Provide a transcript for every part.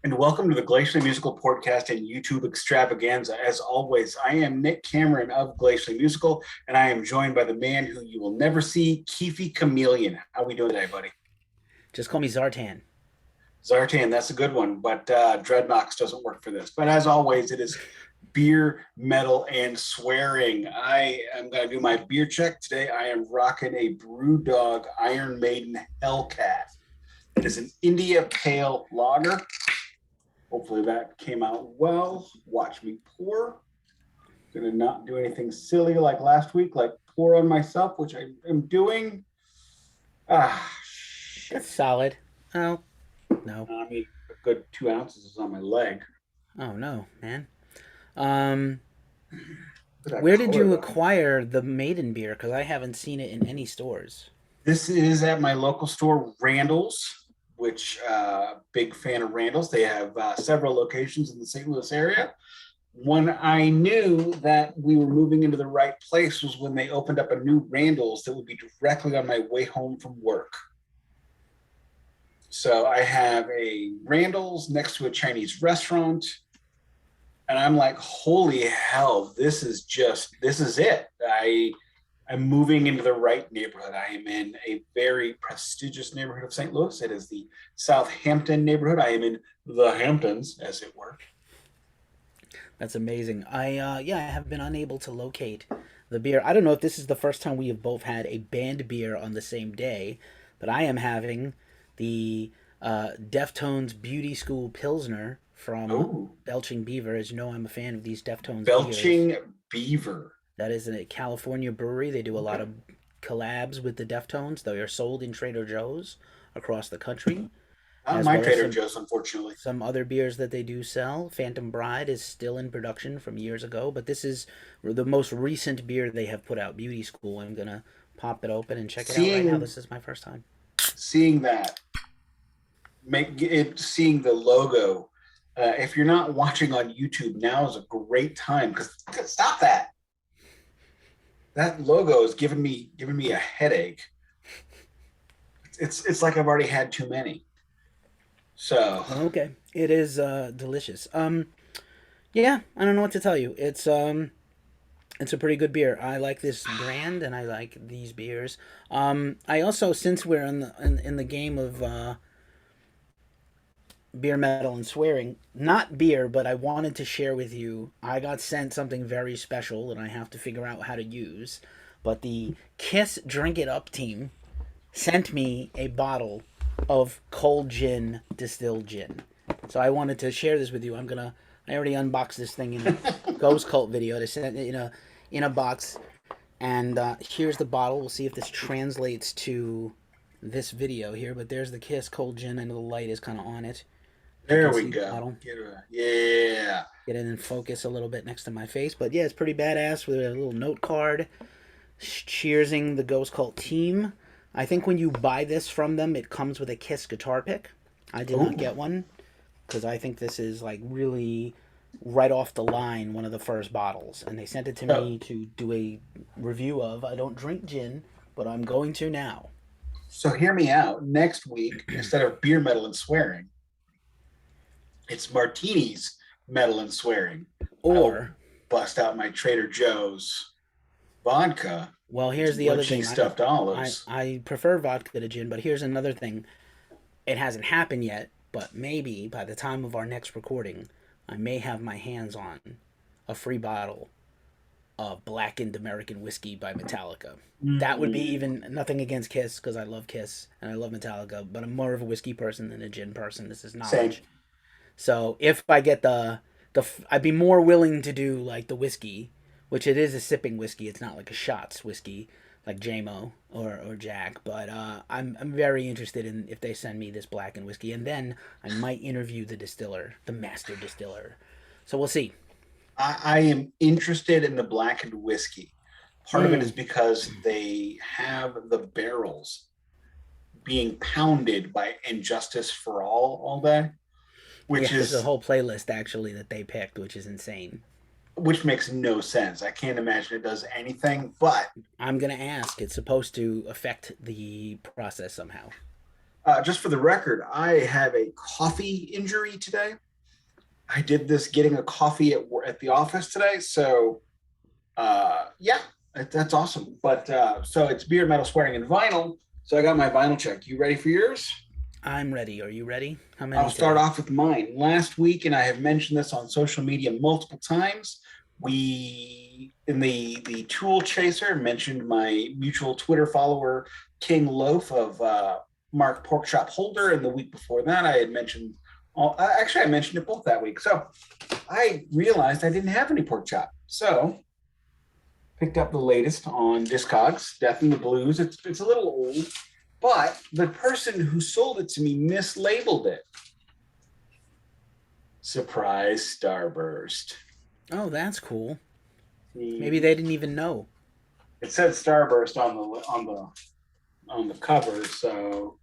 and welcome to the Glacially Musical Podcast and YouTube Extravaganza. As always, I am Nick Cameron of Glacially Musical, and I am joined by the man who you will never see, Keefy Chameleon. How are we doing today, buddy? Just call me Zartan. Zartan, that's a good one, but Dreadnoks doesn't work for this. But as always, it is beer, metal, and swearing. I am going to do my beer check. Today, I am rocking a Brewdog Iron Maiden Hellcat. It is an India Pale Lager. Hopefully that came out well. Watch me pour. Gonna not do anything silly like last week, like pour on myself, which I am doing. Shit. That's solid. Oh, no. I mean, a good 2 ounces is on my leg. Oh, no, man. Um, Look at that where did color, you though. acquire the Maiden beer? Because I haven't seen it in any stores. This is at my local store, Randall's, which big fan of Randall's. They have several locations in the St. Louis area. When I knew that we were moving into the right place was when they opened up a new Randall's that would be directly on my way home from work. So I have a Randall's next to a Chinese restaurant. And I'm like, holy hell, this is it. I'm moving into the right neighborhood. I am in a very prestigious neighborhood of St. Louis. It is the Southampton neighborhood. I am in the Hamptons, as it were. That's amazing. I have been unable to locate the beer. I don't know if this is the first time we have both had a banned beer on the same day, but I am having the Deftones Beauty School Pilsner from Oh, Belching Beaver. As you know, I'm a fan of these Deftones beers. Belching Beaver. That is a California brewery. They do a lot Okay. of collabs with the Deftones. They are sold in Trader Joe's across the country, Not as my well as Trader some Joe's, unfortunately. some other beers that they do sell. Phantom Bride is still in production from years ago, but this is the most recent beer they have put out, Beauty School. I'm gonna pop it open and check it out right now. Seeing This is my first time. seeing that seeing the logo. If you're not watching on YouTube, now is a great time because stop that. That logo is giving me a headache. It's like I've already had too many. So Okay, it is delicious. Yeah, I don't know what to tell you. It's a pretty good beer. I like this brand and I like these beers. I also, since we're in the game of beer, metal, and swearing, not beer, but I wanted to share with you. I got sent something very special that I have to figure out how to use. But the Kiss Drink It Up team sent me a bottle of cold gin, distilled gin. So I wanted to share this with you. I already unboxed this thing in a Ghost Cult video. They sent it in a box, and here's the bottle. We'll see if this translates to this video here. But there's the Kiss cold gin. I know the light is kind of on it. If you there can we see the go. bottle, Yeah. get it in focus a little bit next to my face. But yeah, it's pretty badass with a little note card cheersing the Ghost Cult team. I think when you buy this from them, it comes with a Kiss guitar pick. I did not Ooh. get one because I think this is like really right off the line, one of the first bottles. And they sent it to So, me to do a review of. I don't drink gin, but I'm going to now. so hear me out. Next week, instead of beer, metal, and swearing, it's martinis, metal, and swearing. I will Or, bust out my Trader Joe's vodka well, with here's some the blue other thing. cheese I, stuffed I, olives. I prefer vodka to gin, but here's another thing. It hasn't happened yet, but maybe by the time of our next recording, I may have my hands on a free bottle of blackened American whiskey by Metallica. That would be Mm, even nothing against Kiss because I love Kiss and I love Metallica, but I'm more of a whiskey person than a gin person. This is same. knowledge. So if I get I'd be more willing to do like the whiskey, which it is a sipping whiskey. It's not like a shots whiskey like JMO or Jack. But I'm very interested in if they send me this blackened whiskey, and then I might interview the distiller, the master distiller. So we'll see. I am interested in the blackened whiskey. Part of it is Mm. because they have the barrels being pounded by Injustice for all day, Yeah, which there's a is whole playlist actually that they picked, which is insane. which makes no sense. I can't imagine it does anything, but I'm gonna ask. It's supposed to affect the process somehow. Just for the record, I have a coffee injury today. I did this getting a coffee at the office today. So, yeah, that's awesome. But so it's beer, metal, swearing, and vinyl. So I got my vinyl check. You ready for yours? I'm ready. Are you ready? How I'll many start today? off with mine. Last week, and I have mentioned this on social media multiple times, we in the Tool Chaser mentioned my mutual Twitter follower King Loaf of Mark Porkchop Holder, and the week before that, I had mentioned. Actually, I mentioned it both that week. So I realized I didn't have any pork chop, so picked up the latest on Discogs, Death in the Blues. It's a little old, but the person who sold it to me mislabeled it. Surprise Starburst. Oh, that's cool. Maybe He, they didn't even know. it said Starburst on the cover, so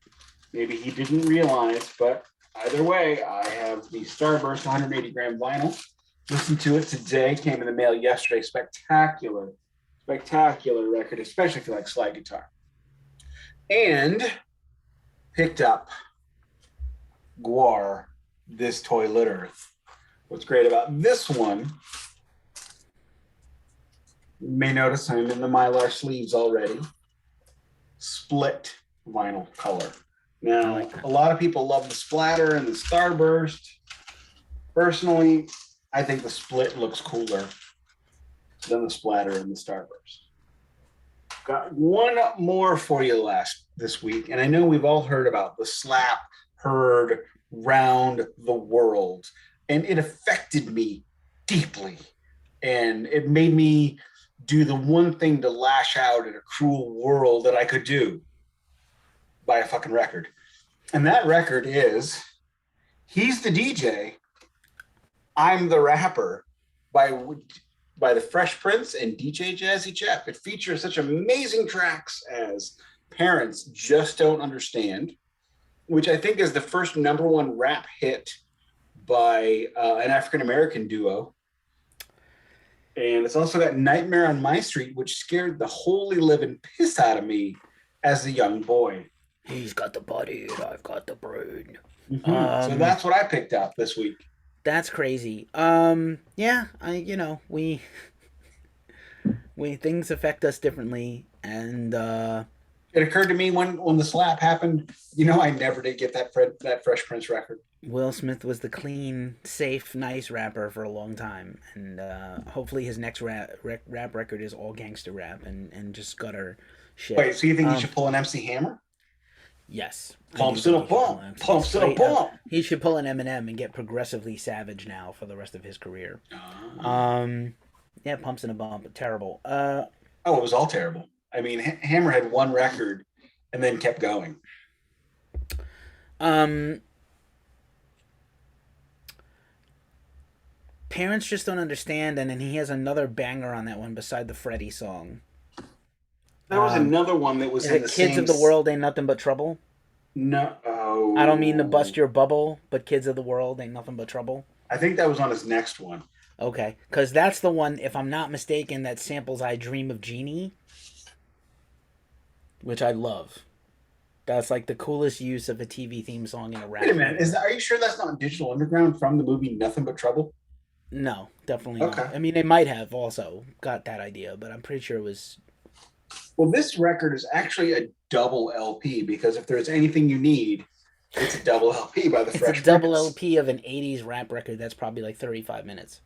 maybe he didn't realize. But either way, I have the Starburst 180 gram vinyl. Listened to it today. Came in the mail yesterday. Spectacular, spectacular record, especially if you like slide guitar. And picked up Guar, This Toilet Earth. What's great about this one, you may notice I'm in the Mylar sleeves already. Split vinyl color. I Now, like that. a lot of people love the splatter and the starburst. Personally, I think the split looks cooler than the splatter and the starburst. Got one more for you this week, and I know we've all heard about the slap heard round the world, and it affected me deeply, and it made me do the one thing to lash out at a cruel world that I could do: buy a fucking record. And that record is He's the DJ, I'm the Rapper by the Fresh Prince and DJ Jazzy Jeff. It features such amazing tracks as Parents Just Don't Understand, which I think is the first number one rap hit by an African American duo. And it's also got Nightmare on My Street, which scared the holy living piss out of me as a young boy. He's got the body and I've got the brain. So Um, that's what I picked up this week. that's crazy. Yeah, we things affect us differently, and It occurred to me when the slap happened, I never did get that Fresh Prince record. Will Smith was the clean, safe, nice rapper for a long time, and hopefully his next rap record is all gangster rap and just gutter shit. Wait, so you think he should pull an MC Hammer? Yes, I do Pumps in think a he should pull bump, MC pumps in a straight up. bump. He should pull an Eminem and get progressively savage now for the rest of his career. Oh, Yeah, pumps in a bump, terrible. it was all terrible. I mean, Hammer had one record and then kept going. Um, Parents Just Don't Understand, and then he has another banger on that one beside the Freddie song. There was another one that was Is in it the Kids same. of the World Ain't Nothing But Trouble? No, I don't mean to bust oh, your bubble, but Kids of the World Ain't Nothing But Trouble. I think that was on his next one. Okay, because that's the one, if I'm not mistaken, that samples I Dream of Jeannie, which I love. That's like the coolest use of a TV theme song in a Wait a rap minute, ever. are you sure that's not Digital Underground from the movie Nothing But Trouble? No, definitely not. Okay. I mean, they might have also got that idea, but I'm pretty sure it was. Well, this record is actually a double LP because if there's anything you need, it's a double LP by the It's a Fresh double Prince. LP of an '80s rap record that's probably like 35 minutes.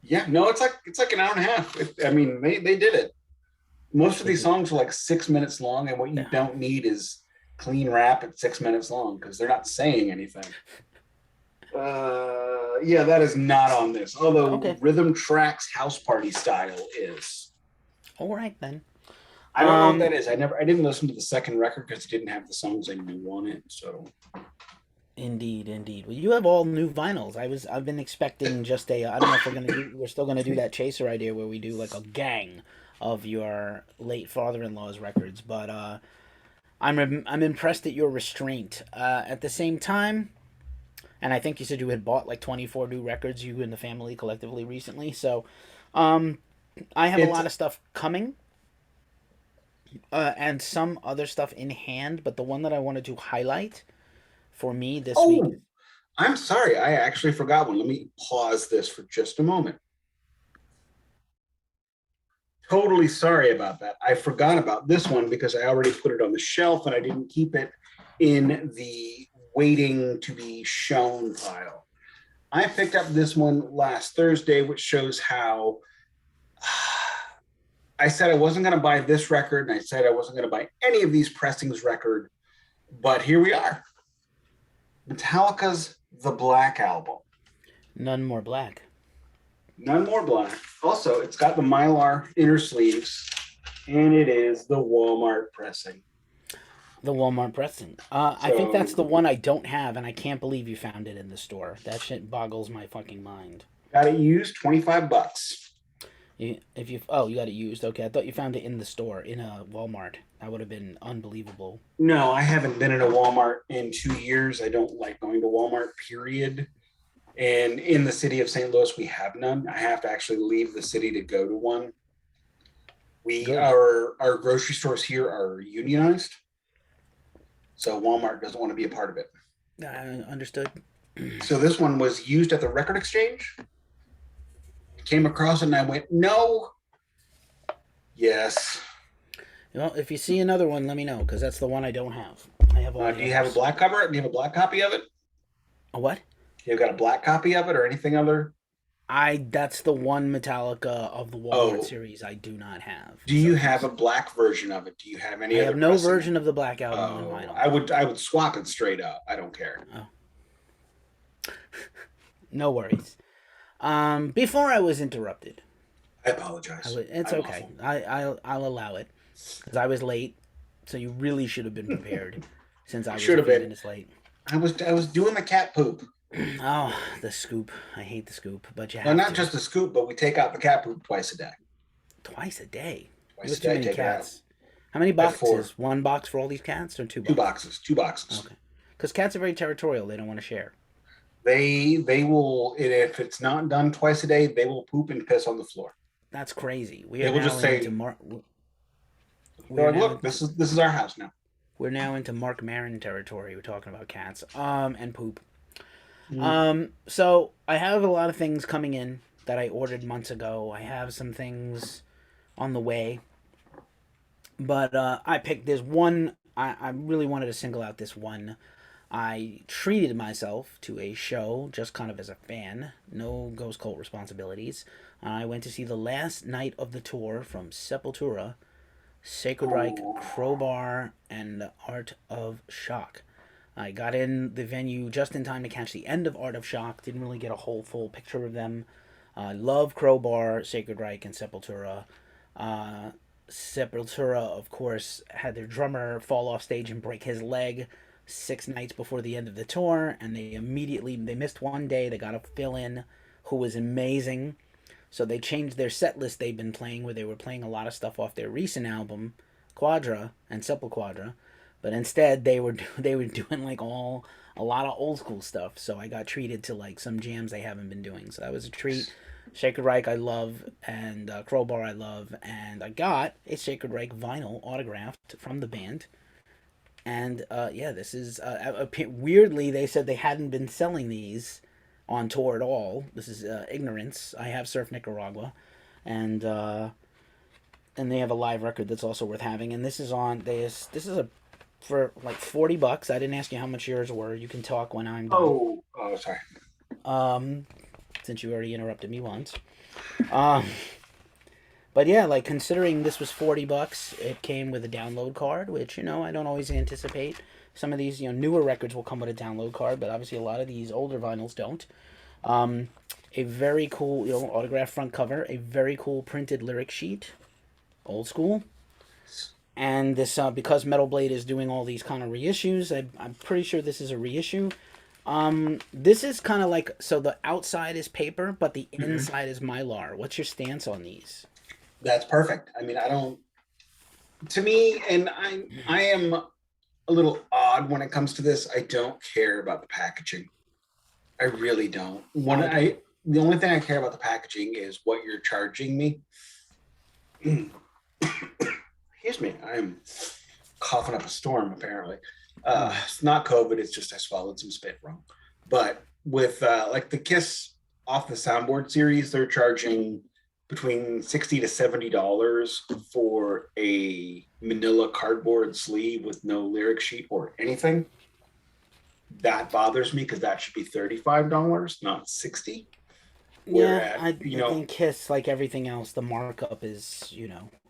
Yeah, no, it's like an hour and a half. I mean, they did it. Most of They these did. songs are like 6 minutes long, and what you Yeah. don't need is clean rap at 6 minutes long because they're not saying anything. Yeah, that is not on this. Although Okay. Rhythm Tracks House Party Style is. All right then. I don't know what that is. I didn't listen to the second record because it didn't have the songs I knew on it. So Indeed, indeed. Well, you have all new vinyls. I've been expecting just a. I don't know if we're still gonna do that chaser idea where we do like a gang of your late father-in-law's records, but I'm impressed at your restraint. At the same time, and I think you said you had bought like 24 new records, you and the family collectively recently. So, I have a it's lot of stuff coming. and some other stuff in hand, but the one that I wanted to highlight for me this week. Oh, I'm sorry. I actually forgot one. Let me pause this for just a moment. Totally sorry about that. I forgot about this one because I already put it on the shelf and I didn't keep it in the waiting to be shown pile. I picked up this one last Thursday, which shows how I said I wasn't going to buy this record, and I said I wasn't going to buy any of these pressings record, but here we are. Metallica's The Black Album. None More Black. None More Black. Also, it's got the Mylar inner sleeves, and it is the Walmart pressing. The Walmart pressing. I think that's the one I don't have, and I can't believe you found it in the store. That shit boggles my fucking mind. Got it used, $25. You got it used. Okay, I thought you found it in the store in a Walmart. That would have been unbelievable. No, I haven't been in a Walmart in 2 years. I don't like going to Walmart, period. And in the city of St. Louis, we have none. I have to actually leave the city to go to one. Our grocery stores here are unionized, so Walmart doesn't want to be a part of it. Understood. So this one was used at the record exchange. Came across it and I went, no. Yes. Well, if you see another one, let me know, because that's the one I don't have. I have all. Do you have a black cover? Do you have a black copy of it? A what? You've got a black copy of it or anything other? That's the one Metallica of the Walmart series I do not have. Do you have a black version of it? Do you have any other? I have no version of the Black Album on vinyl. I would swap it straight up. I don't care. Oh. No worries. Before I was interrupted. I apologize. It's okay. I'll allow it. Because I was late, so you really should have been prepared. Since I was a few minutes late. I was doing the cat poop. Oh, the scoop. I hate the scoop, but yeah. Not just the scoop, but we take out the cat poop twice a day. Twice a day? Twice a day, too many cats. How many boxes? One box for all these cats or two boxes? Two boxes. Okay. Because cats are very territorial. They don't want to share. They will, if it's not done twice a day, they will poop and piss on the floor. That's crazy. They will just say, look, this is our house now. We're now into Mark Maron territory. We're talking about cats and poop. So I have a lot of things coming in that I ordered months ago. I have some things on the way. But I picked this one. I really wanted to single out this one. I treated myself to a show just kind of as a fan. No Ghost Cult responsibilities. I went to see the last night of the tour from Sepultura, Sacred Reich, Crowbar, and Art of Shock. I got in the venue just in time to catch the end of Art of Shock. Didn't really get a whole full picture of them. I love Crowbar, Sacred Reich, and Sepultura. Sepultura, of course, had their drummer fall off stage and break his leg 6 nights before the end of the tour, and they missed one day. They got a fill-in who was amazing. So they changed their set list they've been playing, where they were playing a lot of stuff off their recent album, Quadra and Sepulquadra, but instead they were doing like a lot of old school stuff. So I got treated to like some jams they haven't been doing. So that was a treat. Sacred Reich I love, and Crowbar I love, and I got a Sacred Reich vinyl autographed from the band. And this is weirdly they said they hadn't been selling these on tour at all. This is ignorance. I have Surf Nicaragua, and they have a live record that's also worth having. And this is for like $40. I didn't ask you how much yours were. You can talk when I'm done. Oh, sorry. Since you already interrupted me once. But yeah, like considering this was $40, it came with a download card, which, I don't always anticipate. Some of these, newer records will come with a download card, but obviously a lot of these older vinyls don't. A very cool, autograph front cover, a very cool printed lyric sheet, old school. And this, because Metal Blade is doing all these kind of reissues, I'm pretty sure this is a reissue. This is kind of like, so the outside is paper, but the inside is Mylar. What's your stance on these? That's perfect. I mean, to me, and I am a little odd when it comes to this. I don't care about the packaging. I really don't. The only thing I care about the packaging is what you're charging me. Excuse me, I'm coughing up a storm apparently. Hmm. It's not COVID, it's just I swallowed some spit wrong. But with like the Kiss off the soundboard series, they're charging between 60 to $70 for a manila cardboard sleeve with no lyric sheet or anything. That bothers me because that should be $35, not 60. We're Yeah, at, I think Kiss, like everything else, the markup is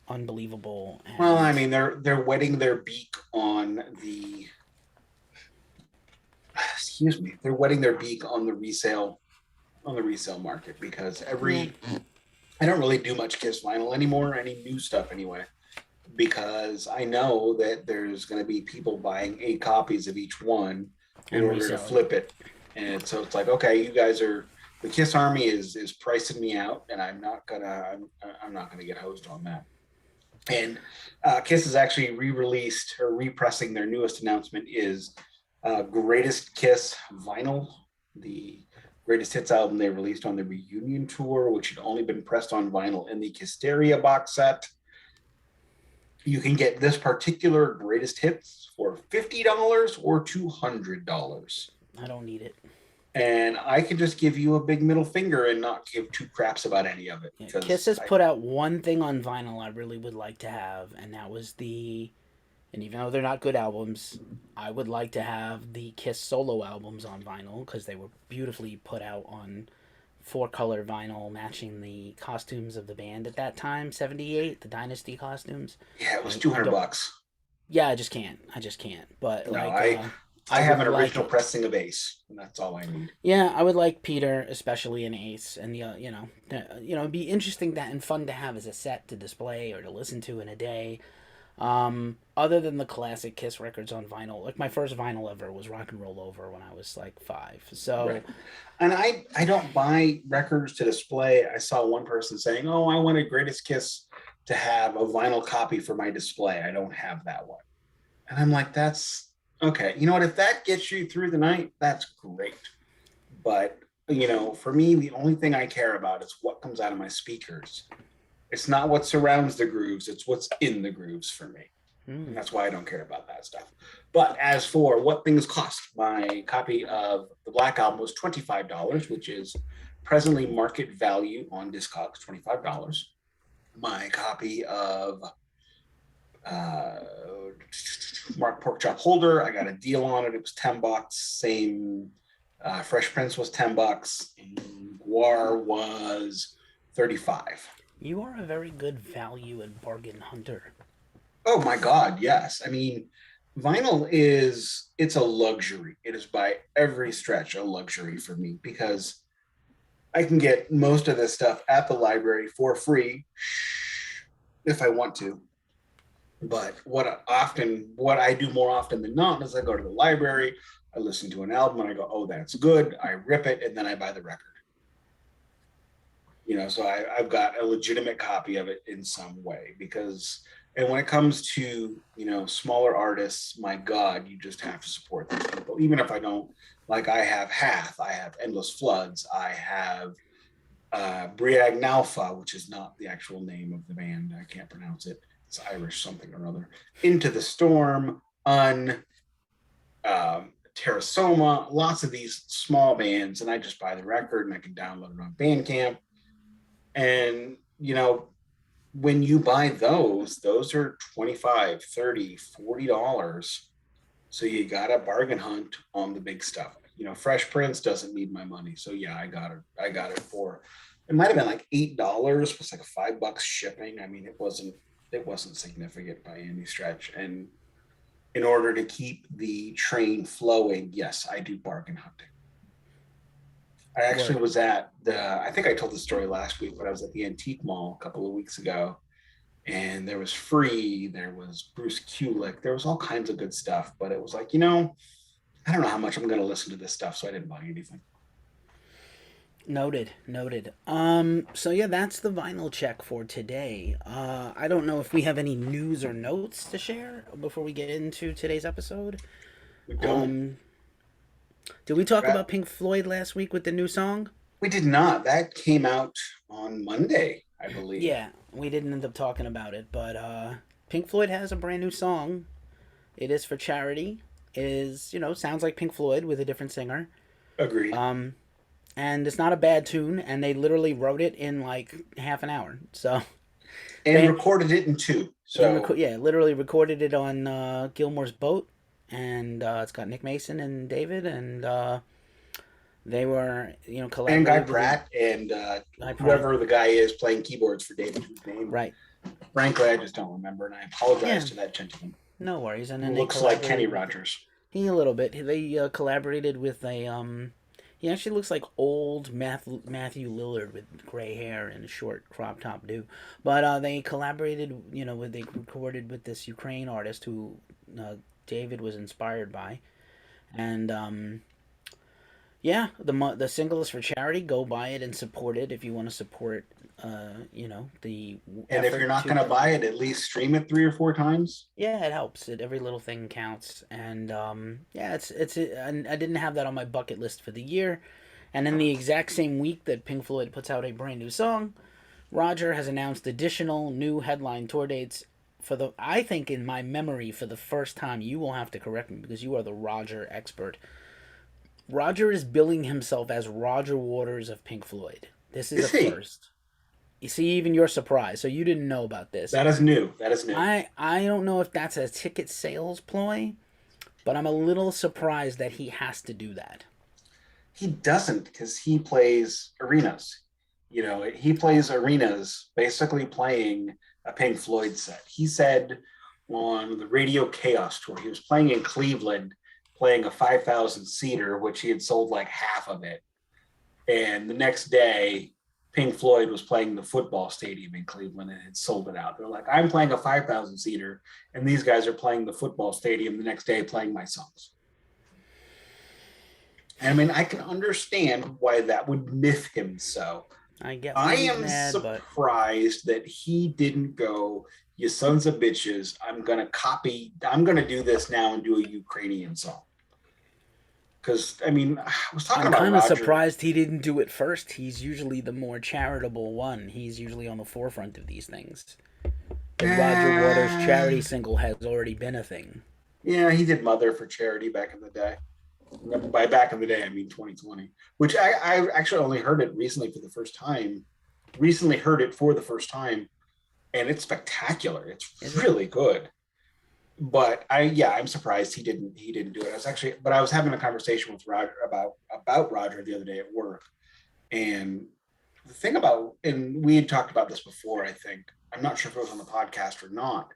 unbelievable, well, I and mean, they're wetting their beak on the excuse me, they're wetting their beak on the resale market because yeah, I don't really do much Kiss vinyl anymore, any new stuff anyway, because I know that there's going to be people buying 8 copies of each one in and order to reselling. flip it, and so it's like, okay, you guys are the Kiss Army is pricing me out, and I'm not gonna get hosed on that. And Kiss has actually re-released or repressing their newest announcement is Greatest Kiss vinyl, the greatest hits album they released on the reunion tour, which had only been pressed on vinyl in the Hysteria box set. You can get this particular greatest hits for $50 or $200. I don't need it. And I can just give you a big middle finger and not give two craps about any of it Yeah, Kiss because has put out one thing on vinyl I really would like to have, and that was the. And even though they're not good albums, I would like to have the Kiss solo albums on vinyl because they were beautifully put out on 4-color vinyl, matching the costumes of the band at that time, '78, the Dynasty costumes. yeah, it was And two I hundred don't. bucks. Yeah, I just can't. I just can't. But No, I I would have an like original it. pressing of Ace, and that's all I need. Yeah, I would like Peter, especially in Ace, and it'd be interesting that and fun to have as a set to display or to listen to in a day. Other than the classic Kiss records on vinyl, like my first vinyl ever was Rock and Roll Over when I was like 5. So Right. And I don't buy records to display. I saw one person saying, "Oh, I want a Greatest Kiss to have a vinyl copy for my display. I don't have that one." And I'm like, "That's okay. You know what? If that gets you through the night, that's great." But for me, the only thing I care about is what comes out of my speakers. It's not what surrounds the grooves; it's what's in the grooves for me. And mm, that's why I don't care about that stuff. But as for what things cost, my copy of the Black Album was $25, which is presently market value on Discogs, $25. My copy of uh, Mark Porkchop Holder, I got a deal on it. It was $10. Same Fresh Prince was $10, and Guar was 35. you are a very good value and bargain hunter. Oh my God, yes. I mean, vinyl it's a luxury. It is by every stretch a luxury for me because I can get most of this stuff at the library for free if I want to. But what I do more often than not is I go to the library, I listen to an album and I go, "Oh, that's good." I rip it and then I buy the record. So I've got a legitimate copy of it in some way because and when it comes to smaller artists, my God, you just have to support these people even if I don't. Like I have Hath, I have Endless Floods, I have Briag Nalfa, which is not the actual name of the band, I can't pronounce it, it's Irish something or other. Into the Storm, Terrasoma, lots of these small bands, and I just buy the record and I can download it on Bandcamp. And when you buy those are 25, 30, $40. So you got to bargain hunt on the big stuff. Fresh Prince doesn't need my money. So yeah, I got it for it might have been like $8 plus like $5 shipping. I mean, it wasn't significant by any stretch. And in order to keep the train flowing, yes, I do bargain hunting. I actually Word. was I think I told the story last week, but I was at the antique mall a couple of weeks ago, and there was Free, there was Bruce Kulick, there was all kinds of good stuff, but it was like, I don't know how much I'm going to listen to this stuff, so I didn't buy anything. Noted, noted. So yeah, that's the vinyl check for today. I don't know if we have any news or notes to share before we get into today's episode. We don't. Um, did we talk That, about Pink Floyd last week with the new song? we did not. That came out on Monday, I believe. Yeah, we didn't end up talking about it, but Pink Floyd has a brand new song. It is for charity. It is, sounds like Pink Floyd with a different singer. Agreed. And it's not a bad tune, and they literally wrote it in like half an hour. So And they recorded it in two. So literally recorded it on Gilmore's boat, and it's got Nick Mason and David, and they were and Guy collaborated with Pratt and Guy Pratt. whoever the guy is playing keyboards for David, whose name, right? Frankly, I just don't remember, and I apologize to that gentleman. No worries. And then Looks like Kenny Rogers. He a little bit. They collaborated with a. He actually looks like old Matthew Lillard with gray hair and a short crop top do. But they collaborated, they recorded with this Ukraine artist who David was inspired by. And the single is for charity. Go buy it and support it if you want to support, the. And if you're not going to buy it, at least stream it 3 or 4 times. Yeah, it helps. Every little thing counts, and and I didn't have that on my bucket list for the year. And in the exact same week that Pink Floyd puts out a brand new song, Roger has announced additional new headline tour dates I think in my memory, for the first time. You will have to correct me because you are the Roger expert. Roger is billing himself as Roger Waters of Pink Floyd. This is a first. You see, even you're surprised, so you didn't know about this. That is new. I don't know if that's a ticket sales ploy, but I'm a little surprised that he has to do that. He doesn't, because he plays arenas. He plays arenas basically playing a Pink Floyd set. He said on the Radio Chaos tour, he was playing in Cleveland, playing a 5,000 seater, which he had sold like half of it. And the next day, Pink Floyd was playing the football stadium in Cleveland and had sold it out. They're like, I'm playing a 5,000 seater, and these guys are playing the football stadium the next day playing my songs. I mean, I can understand why that would miff him so. I am surprised that he didn't go, you sons of bitches, I'm going to do this now and do a Ukrainian song. Because, I mean, I was talking about I'm kind of surprised he didn't do it first. He's usually the more charitable one. He's usually on the forefront of these things. The Roger Waters charity single has already been a thing. Yeah, he did Mother for charity back in the day. By back in the day, I mean 2020. Which I actually only heard it recently for the first time. And it's spectacular. It's really good. But I'm surprised he didn't do it. I was having a conversation with Roger about Roger the other day at work. And the thing and we had talked about this before, I think. I'm not sure if it was on the podcast or not,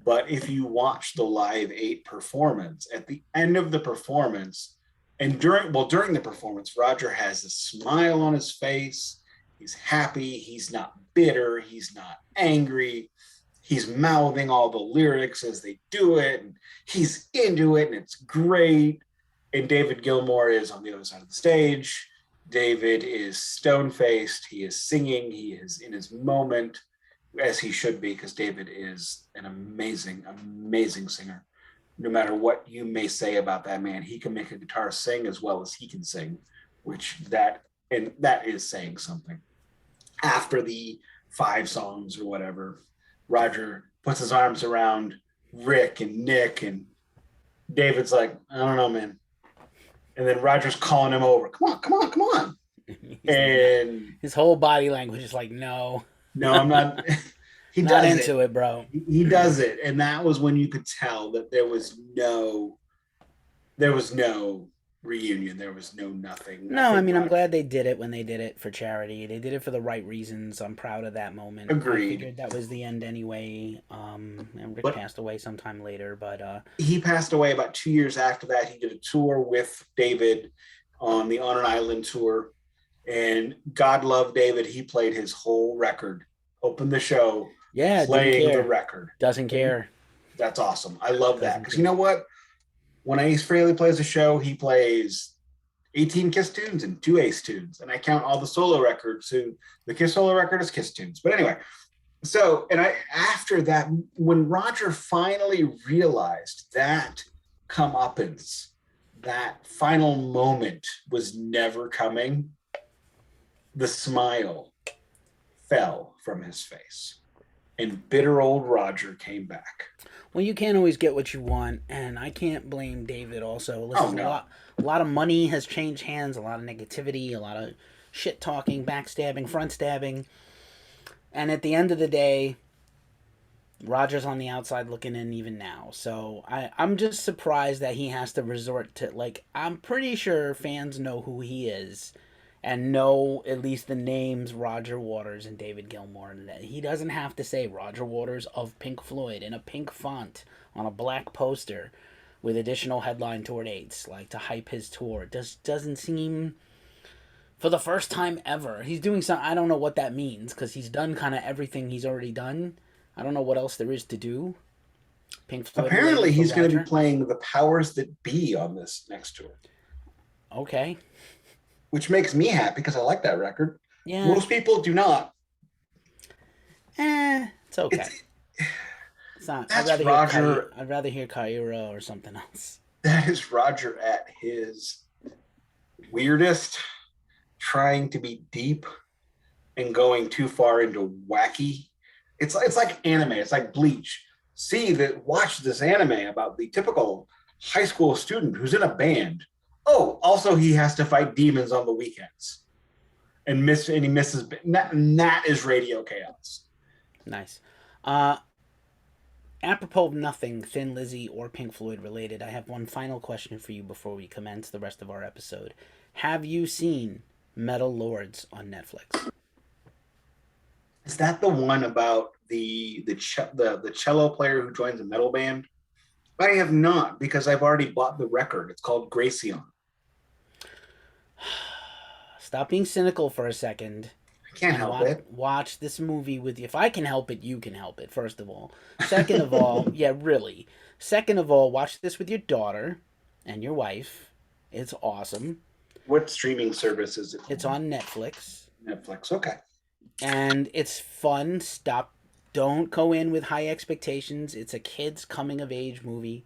but if you watch the Live 8 performance, at the end of the performance, and during the performance, Roger has a smile on his face. He's happy. He's not bitter. He's not angry. He's mouthing all the lyrics as they do it, and he's into it, and it's great. And David Gilmour is on the other side of the stage. David is stone-faced. He is singing. He is in his moment, as he should be, because David is an amazing, amazing singer. No matter what you may say about that man, he can make a guitar sing as well as he can sing, that is saying something. After the 5 songs or whatever, Roger puts his arms around Rick and Nick, and David's like, I don't know, man. And then Roger's calling him over. Come on. And his whole body language is like, no, I'm not. He not does into it, bro. He does it. And that was when you could tell that there was no reunion. There was nothing. No, I mean, I'm glad they did it when they did it for charity. They did it for the right reasons. I'm proud of that moment. Agreed. I figured that was the end anyway. And Rick passed away sometime later, but he passed away about 2 years after that. He did a tour with David on the On an Island tour, and God love David. He played his whole record, opened the show, playing the record. Doesn't care. That's awesome. I love that, because you know what? When Ace Frehley plays a show, he plays 18 Kiss tunes and 2 Ace tunes. And I count all the solo records. So the Kiss solo record is Kiss tunes. But anyway, after that, when Roger finally realized that comeuppance, that final moment was never coming, the smile fell from his face. and bitter old Roger came back. Well, you can't always get what you want, and I can't blame David. Also, Oh listen, no. a lot of money has changed hands, a lot of negativity, a lot of shit talking, backstabbing, front stabbing, and at the end of the day, Roger's on the outside looking in even now. So I'm just surprised that he has to resort to, like, I'm pretty sure fans know who he is and know at least the names Roger Waters and David Gilmour. And that he doesn't have to say Roger Waters of Pink Floyd in a pink font on a black poster with additional headline tour dates, like to hype his tour. Doesn't seem, for the first time ever, he's doing something. I don't know what that means because he's done kind of everything he's already done. I don't know what else there is to do. Pink Floyd Apparently, related for he's going to be Roger. playing the powers that be on this next tour, Okay. which makes me happy because I like that record. Yeah. Most people do not. It's okay. It's It's not. that's Roger. I'd rather hear Kaira or something else. That is Roger at his weirdest, trying to be deep and going too far into wacky. It's like anime. It's like Bleach. See that watch this anime about the typical high school student who's in a band. Oh, also he has to fight demons on the weekends and he misses. And that is Radio Chaos. Nice. Apropos of nothing, Thin Lizzy or Pink Floyd related, I have one final question for you before we commence the rest of our episode. Have you seen Metal Lords on Netflix? Is that the one about the cello player who joins a metal band? I have not because I've already bought the record. It's called Gracion. Stop being cynical for a second. I can't help it. Watch this movie with you. If I can help it, you can help it, first of all. Second of all, yeah, really. Second of all, watch this with your daughter and your wife. It's awesome. What streaming service is it? It's on Netflix. Netflix. Okay. And it's fun. Don't go in with high expectations. It's a kid's coming of age movie.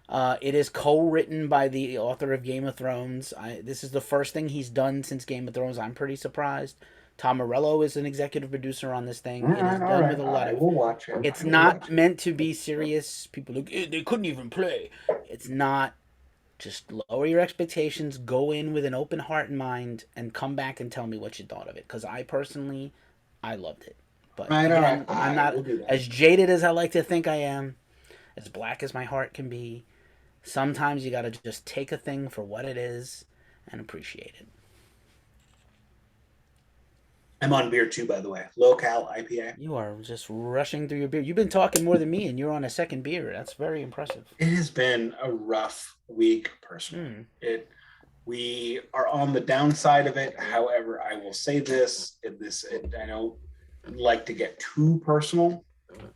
It is co-written by the author of Game of Thrones. This is the first thing he's done since Game of Thrones. I'm pretty surprised. Tom Morello is an executive producer on this thing. It is done with a lot of. We'll watch it. It's not meant to be serious. People look, they couldn't even play. It's not. Just lower your expectations. Go in with an open heart and mind, and come back and tell me what you thought of it. Because I personally, I loved it. But again, I'm not as jaded as I like to think I am. As black as my heart can be. Sometimes you gotta just take a thing for what it is and appreciate it. I'm on beer too, by the way. Low-cal IPA. You are just rushing through your beer. You've been talking more than me, and you're on a second beer. That's very impressive. It has been a rough week, personally. We are on the downside of it. However, I will say this: I don't like to get too personal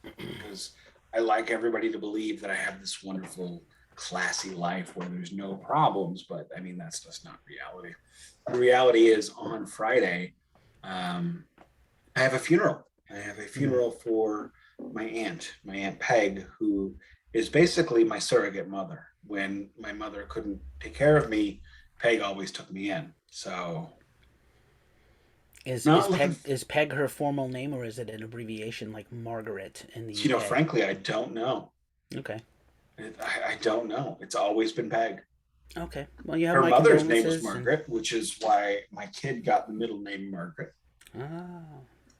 because I like everybody to believe that I have this wonderful, classy life where there's no problems. But I mean, that's just not reality. The reality is, on Friday, I have a funeral. I have a funeral for my Aunt Peg, who is basically my surrogate mother. When my mother couldn't take care of me, Peg always took me in. So is Peg her formal name, or is it an abbreviation like Margaret in the UK? Frankly, I don't know. Okay. I don't know. It's always been Peg. Okay. Well, you have her mother's name was Margaret, which is why my kid got the middle name Margaret.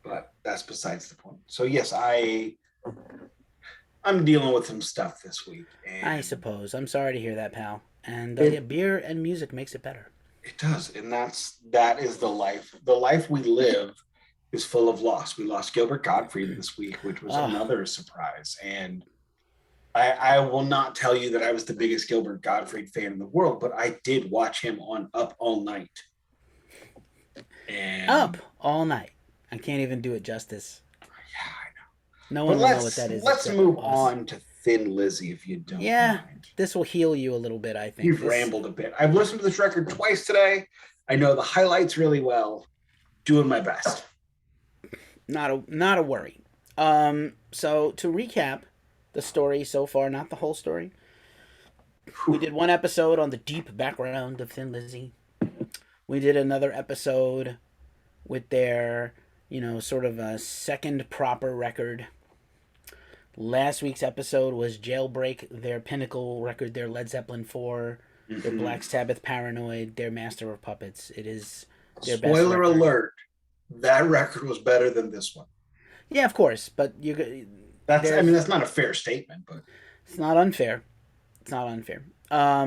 But that's besides the point. So yes, I'm dealing with some stuff this week. I suppose. I'm sorry to hear that, pal. And beer and music makes it better. It does, and that is the life. The life we live is full of loss. We lost Gilbert Gottfried this week, which was another surprise. And I will not tell you that I was the biggest Gilbert Gottfried fan in the world, but I did watch him on Up All Night. And Up All Night. I can't even do it justice. Yeah, I know. No one will know what that is. Let's move on to Thin Lizzy, if you don't mind. This will heal you a little bit, I think. You've rambled a bit. I've listened to this record twice today. I know the highlights really well. Doing my best. Not a worry. So to recap the story so far, not the whole story. We did one episode on the deep background of Thin Lizzy. We did another episode with their sort of a second proper record. Last week's episode was Jailbreak, their pinnacle record, their Led Zeppelin 4, their Hmm. Black Sabbath Paranoid, their Master of Puppets. It is their best Spoiler record. alert: that record was better than this one. Yeah, of course, but I mean, there's that's not a fair statement, but it's not unfair. It's not unfair. That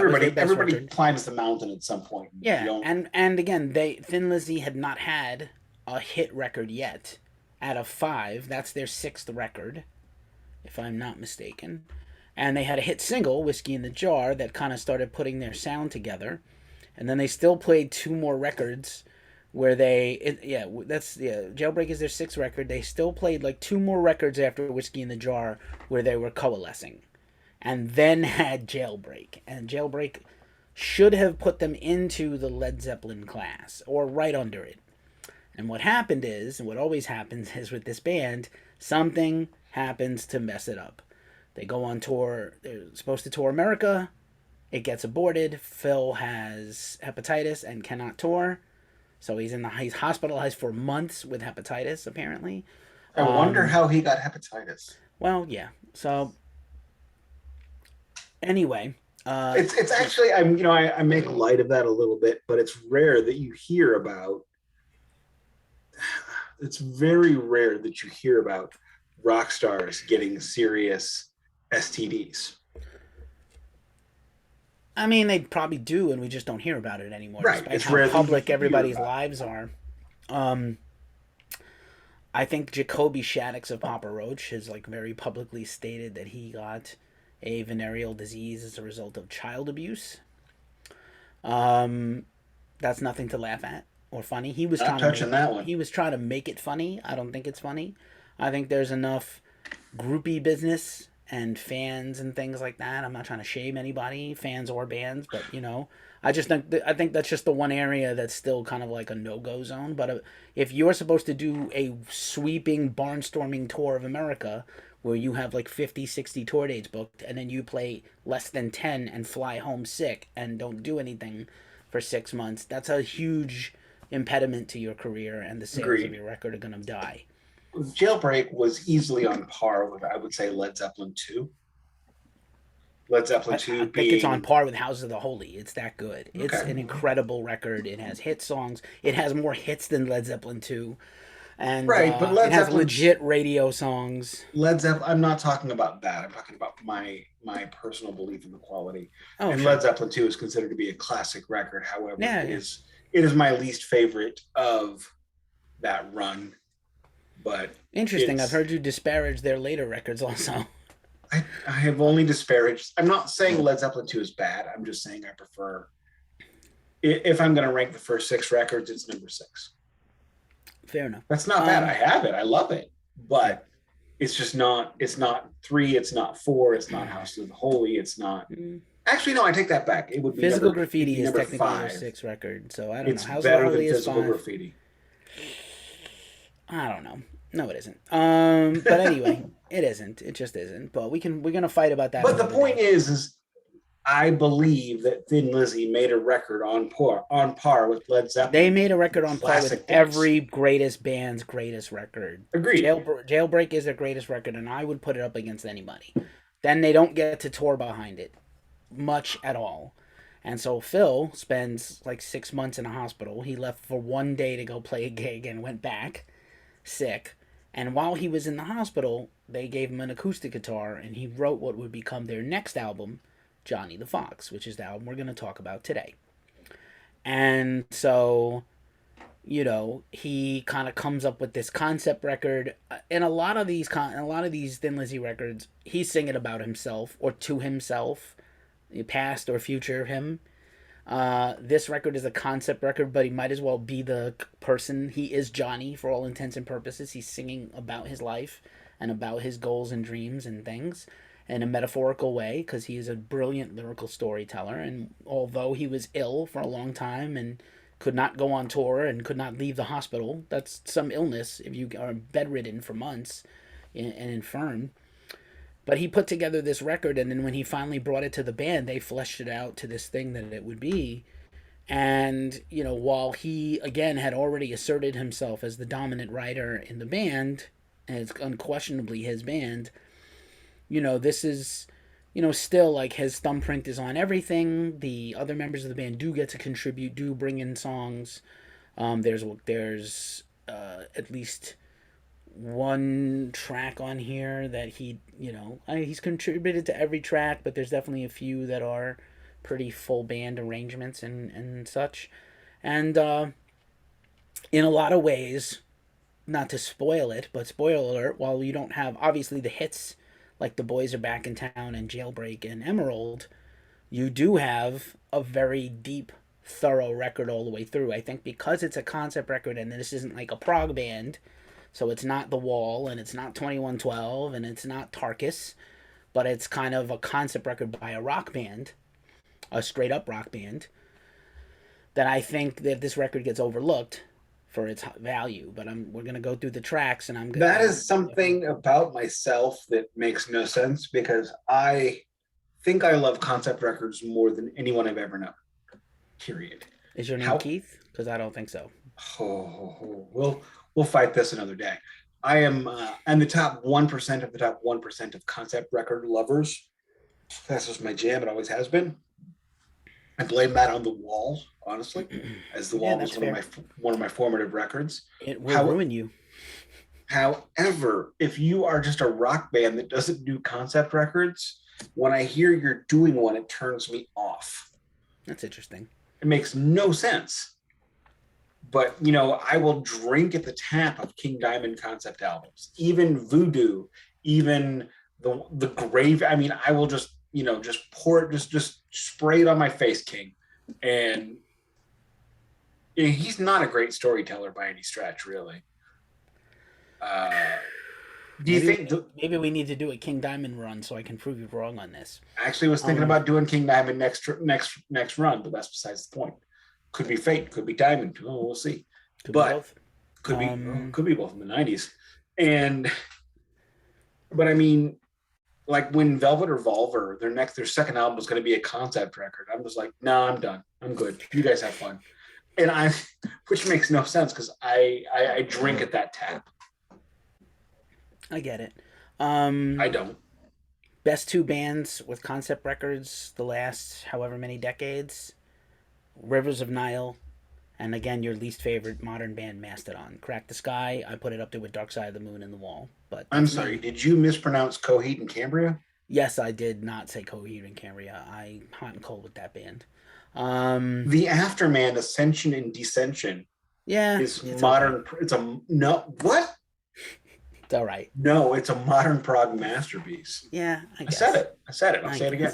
was their best everybody record. climbs the mountain at some point. You Yeah, don't. and again, Thin Lizzy had not had a hit record yet. Out of five, that's their sixth record, if I'm not mistaken. And they had a hit single, Whiskey in the Jar, that kind of started putting their sound together. And then they still played two more records where Jailbreak is their sixth record. They still played like two more records after Whiskey in the Jar where they were coalescing. And then had Jailbreak. And Jailbreak should have put them into the Led Zeppelin class or right under it. And what happened is, and what always happens is with this band, something happens to mess it up. They go on tour, they're supposed to tour America, it gets aborted. Phil has hepatitis and cannot tour. So he's hospitalized for months with hepatitis, apparently. I wonder how he got hepatitis. Well, yeah. So anyway, It's actually I make light of that a little bit, but it's rare that you hear about. It's very rare that you hear about rock stars getting serious STDs. I mean, they probably do, and we just don't hear about it anymore, Right. despite It's how rare that you public hear everybody's about lives are. Um, I think Jacoby Shaddix of Papa Roach has like very publicly stated that he got a venereal disease as a result of child abuse. Um, that's nothing to laugh at or funny. not touching that one. He was trying to make it funny. I don't think it's funny. I think there's enough groupie business and fans and things like that. I'm not trying to shame anybody, fans or bands, but I think that's just the one area that's still kind of like a no-go zone. But if you're supposed to do a sweeping barnstorming tour of America where you have like 50, 60 tour dates booked and then you play less than 10 and fly home sick and don't do anything for 6 months, that's a huge impediment to your career, and the sales of Agreed. your record are going to die. Jailbreak was easily on par with, I would say, Led Zeppelin 2. Led Zeppelin I 2 think it's on being par with Houses of the Holy. It's that good. It's okay. an incredible record. It has hit songs. It has more hits than Led Zeppelin 2. And Right, but it has legit radio songs. Led Zeppelin, I'm not talking about that. I'm talking about my personal belief in the quality. Oh, And sure. Led Zeppelin 2 is considered to be a classic record. However, Yeah, yeah. it is my least favorite of that run. But Interesting. I've it's heard you disparage their later records also. I have only disparaged. I'm not saying Led Zeppelin 2 is bad. I'm just saying I prefer, if I'm going to rank the first six records, it's number six. Fair enough. That's not bad. I have it. I love it. But it's not three, it's not four, it's not House of the Holy, it's not. Mm. Actually, no, I take that back. It would be Physical it'd Graffiti be is number technically their five. sixth record, so I don't It's know. House of the better than Holy is Physical five. Graffiti. I don't know. No, it isn't. But anyway, it isn't. It just isn't. But we're gonna fight about that. But the point is I believe that Thin Lizzy made a record on par with Led They Zeppelin. made a record on par with Classic things. every greatest band's greatest record. Agreed. Jailbreak is their greatest record, and I would put it up against anybody. Then they don't get to tour behind it much at all. And so Phil spends like 6 months in a hospital. He left for one day to go play a gig and went back sick. And while he was in the hospital, they gave him an acoustic guitar, and he wrote what would become their next album, Johnny the Fox, which is the album we're going to talk about today. And so, he kind of comes up with this concept record. In a lot of these Thin Lizzy records, he's singing about himself or to himself, past or future him. This record is a concept record, but he might as well be the person. He is Johnny for all intents and purposes. He's singing about his life and about his goals and dreams and things in a metaphorical way, because he is a brilliant lyrical storyteller. And although he was ill for a long time and could not go on tour and could not leave the hospital, that's some illness if you are bedridden for months and infirm. But he put together this record, and then when he finally brought it to the band, they fleshed it out to this thing that it would be. And, while he, again, had already asserted himself as the dominant writer in the band, and it's unquestionably his band, this is, still like his thumbprint is on everything. The other members of the band do get to contribute, do bring in songs. There's at least one track on here that he's contributed to every track, but there's definitely a few that are pretty full band arrangements and such. And in a lot of ways, not to spoil it, but spoiler alert, while you don't have obviously the hits like The Boys Are Back in Town and Jailbreak and Emerald, you do have a very deep, thorough record all the way through. I think because it's a concept record and this isn't like a prog band, so it's not The Wall and it's not 2112 and it's not Tarkus, but it's kind of a concept record by a rock band, a straight up rock band, that I think that this record gets overlooked for its value. But we're gonna go through the tracks, and That is something about myself that makes no sense because I think I love concept records more than anyone I've ever known. Period. Is your name Keith? Because I don't think so. We'll fight this another day. I am I'm the top 1% of the top 1% of concept record lovers. That's just my jam. It always has been. I blame that on The Wall, honestly, as The Wall was one of my formative records. It will ruin you. However, if you are just a rock band that doesn't do concept records, when I hear you're doing one, it turns me off. That's interesting. It makes no sense. But, I will drink at the tap of King Diamond concept albums, even Voodoo, even the Grave. I mean, I will just pour it, just spray it on my face, King. And he's not a great storyteller by any stretch, really. Do you think maybe we need to do a King Diamond run so I can prove you wrong on this? I actually was thinking about doing King Diamond next run, but that's besides the point. Could be Fate, could be Diamond. Oh, we'll see. Could be both. Could be both in the 90s. But I mean, like when Velvet Revolver, their second album was going to be a concept record. I'm just like, no, I'm done. I'm good. You guys have fun. And which makes no sense because I drink at that tap. I get it. I don't. Best two bands with concept records the last however many decades: Rivers of Nile, and again your least favorite modern band, Mastodon. Crack the Sky, I put it up there with Dark Side of the Moon and The Wall. But I'm sorry, did you mispronounce Coheed and Cambria? Yes, I did not say Coheed and Cambria. I'm hot and cold with that band. The Afterman, Ascension and Descension. Yeah, is modern. Okay. It's a no. What? It's all right. No, it's a modern prog masterpiece. Yeah, I guess. I said it. I'll say it again.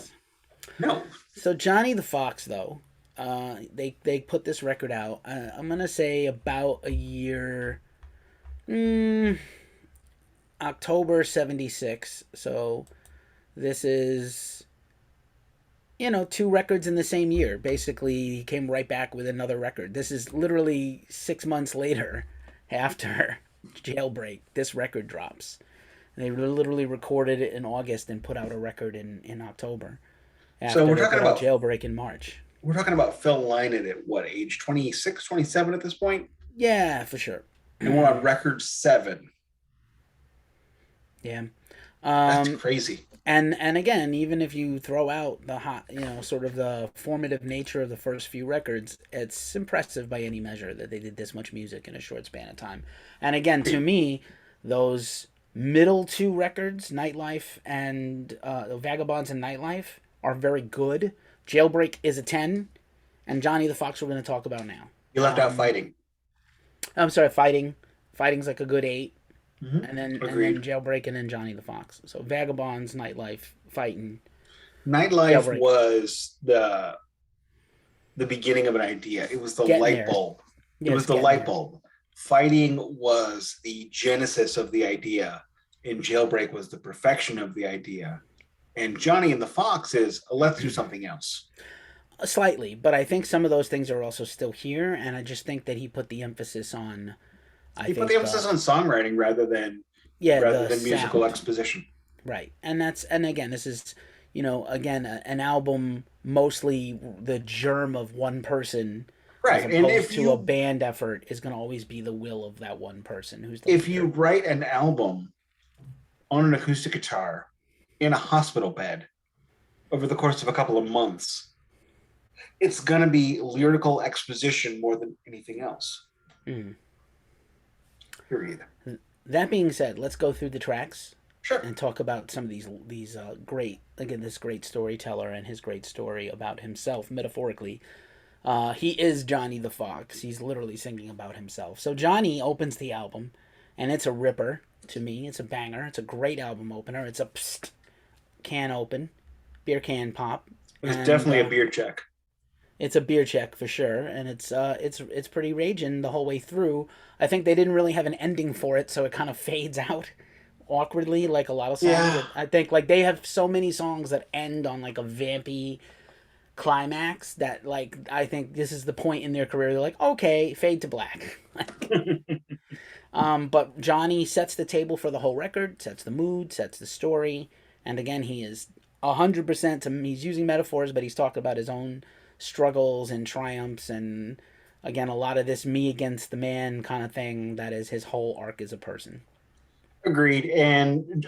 No. So Johnny the Fox, though, they put this record out. I'm gonna say about a year, October '76. So this is, two records in the same year. Basically, he came right back with another record. This is literally 6 months later, after Jailbreak, this record drops. They literally recorded it in August and put out a record in October. So we're talking about Jailbreak in March. We're talking about Phil Lynott at what age? 26, 27 at this point? Yeah, for sure. And we're on record 7. Yeah. That's crazy. And again, even if you throw out the sort of the formative nature of the first few records, it's impressive by any measure that they did this much music in a short span of time. And again, to me, those middle two records, Nightlife and Vagabonds and Nightlife, are very good. Jailbreak is a 10, and Johnny the Fox we're going to talk about now. You left out Fighting. I'm sorry, Fighting. Fighting's like a good 8. Mm-hmm. And then Jailbreak, and then Johnny the Fox. So Vagabonds, Nightlife, Fighting. Nightlife Jailbreak was the beginning of an idea. It was the light bulb. It was the light bulb. Fighting was the genesis of the idea, and Jailbreak was the perfection of the idea. And Johnny and the Fox is, let's do something else. Slightly, but I think some of those things are also still here, and I just think that he put the emphasis on... He put the emphasis on songwriting rather than musical exposition. Right. And again, this is, an album mostly the germ of one person as Right. And opposed to a band effort is going to always be the will of that one person who's the if you leader. write an album on an acoustic guitar in a hospital bed over the course of a couple of months, it's going to be lyrical exposition more than anything else. Mm. Period. That being said, let's go through the tracks Sure. and talk about some of these great, again, this great storyteller and his great story about himself metaphorically. He is Johnny the Fox. He's literally singing about himself. So Johnny opens the album, and it's a ripper to me. It's a banger. It's a great album opener. It's a psst, can open, beer can pop. It's And definitely a beer check. it's a beer check for sure, and it's pretty raging the whole way through. I think they didn't really have an ending for it, so it kind of fades out awkwardly, like a lot of songs. Yeah. That I think like they have so many songs that end on like a vampy climax that like I think this is the point in their career. They're like, okay, fade to black. But Johnny sets the table for the whole record, sets the mood, sets the story, and again, he is 100%. He's using metaphors, but he's talking about his own struggles and triumphs, and again, a lot of this me against the man kind of thing. That is his whole arc as a person. Agreed. And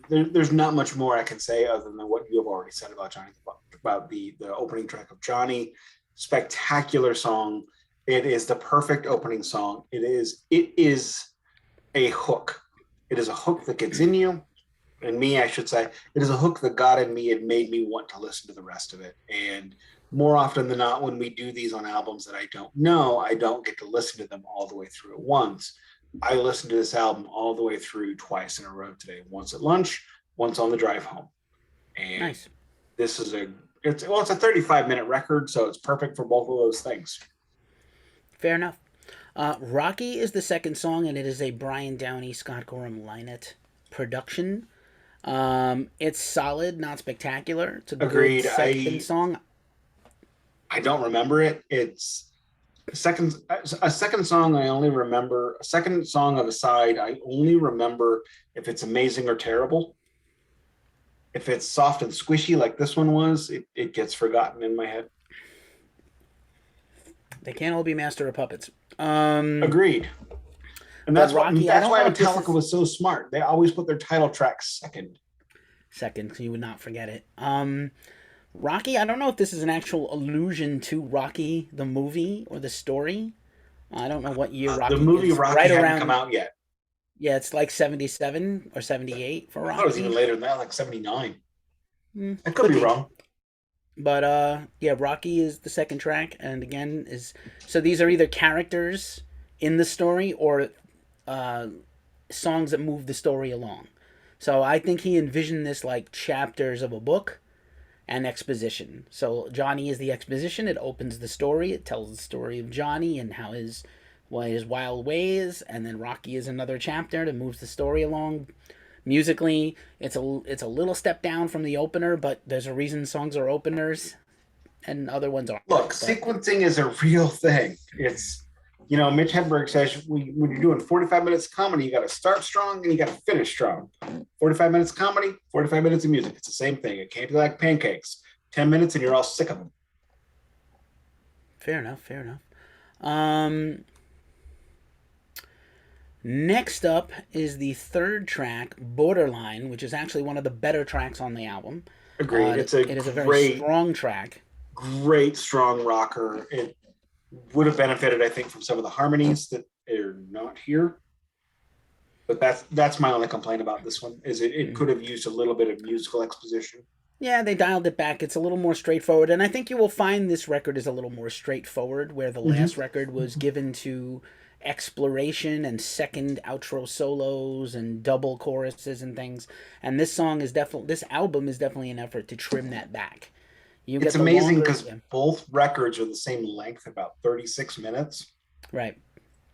there's not much more I can say other than what you have already said about Johnny, about the opening track of Johnny. Spectacular song. It is the perfect opening song. It is a hook. It is a hook that gets in you. And me, I should say, it is a hook that got in me and made me want to listen to the rest of it. And more often than not, when we do these on albums that I don't know, I don't get to listen to them all the way through at once. I listened to this album all the way through twice in a row today, once at lunch, once on the drive home. And Nice. this is it's a 35-minute record, so it's perfect for both of those things. Fair enough. Rocky is the second song, and it is a Brian Downey, Scott Gorham, Lynott production. It's solid, not spectacular. It's a good Agreed. second song. I don't remember it. It's a second song I only remember, a second song of a side I only remember if it's amazing or terrible. If it's soft and squishy like this one was, it gets forgotten in my head. They can't all be master of puppets. Agreed. And But Rocky, I that's don't why know if this Metallica is was so smart. They always put their title track second. second, so you would not forget it. Rocky, I don't know if this is an actual allusion to Rocky the movie or the story. I don't know what year Rocky The movie is. Rocky Right hadn't around, come out yet. yeah, it's like 77 or 78 for I thought it was even Rocky. later than that, like 79. I could Could be be. wrong. But yeah, Rocky is the second track, and again is so these are either characters in the story or uh, songs that move the story along. So I think he envisioned this like chapters of a book and exposition. So Johnny is the exposition. It opens the story. It tells the story of Johnny and how his wild ways, and then Rocky is another chapter that moves the story along. Musically, it's a little step down from the opener, but there's a reason songs are openers and other ones aren't. Look, But sequencing is a real thing. It's, Mitch Hedberg says when you're doing 45 minutes of comedy, you got to start strong and you got to finish strong. 45 minutes of comedy, 45 minutes of music. It's the same thing. It can't be like pancakes. 10 minutes and you're all sick of them. fair enough, fair enough. Next up is the third track, Borderline, which is actually one of the better tracks on the album. Agreed. It's It is a very strong track. great, strong rocker. It would have benefited, I think, from some of the harmonies that are not here. But that's my only complaint about this one, is it could have used a little bit of musical exposition. Yeah, they dialed it back. It's a little more straightforward, and I think you will find this record is a little more straightforward, where the last record was given to exploration and second outro solos and double choruses and things. And this album is definitely an effort to trim that back. You It's get the amazing longer, because yeah, both records are the same length, about 36 minutes. right.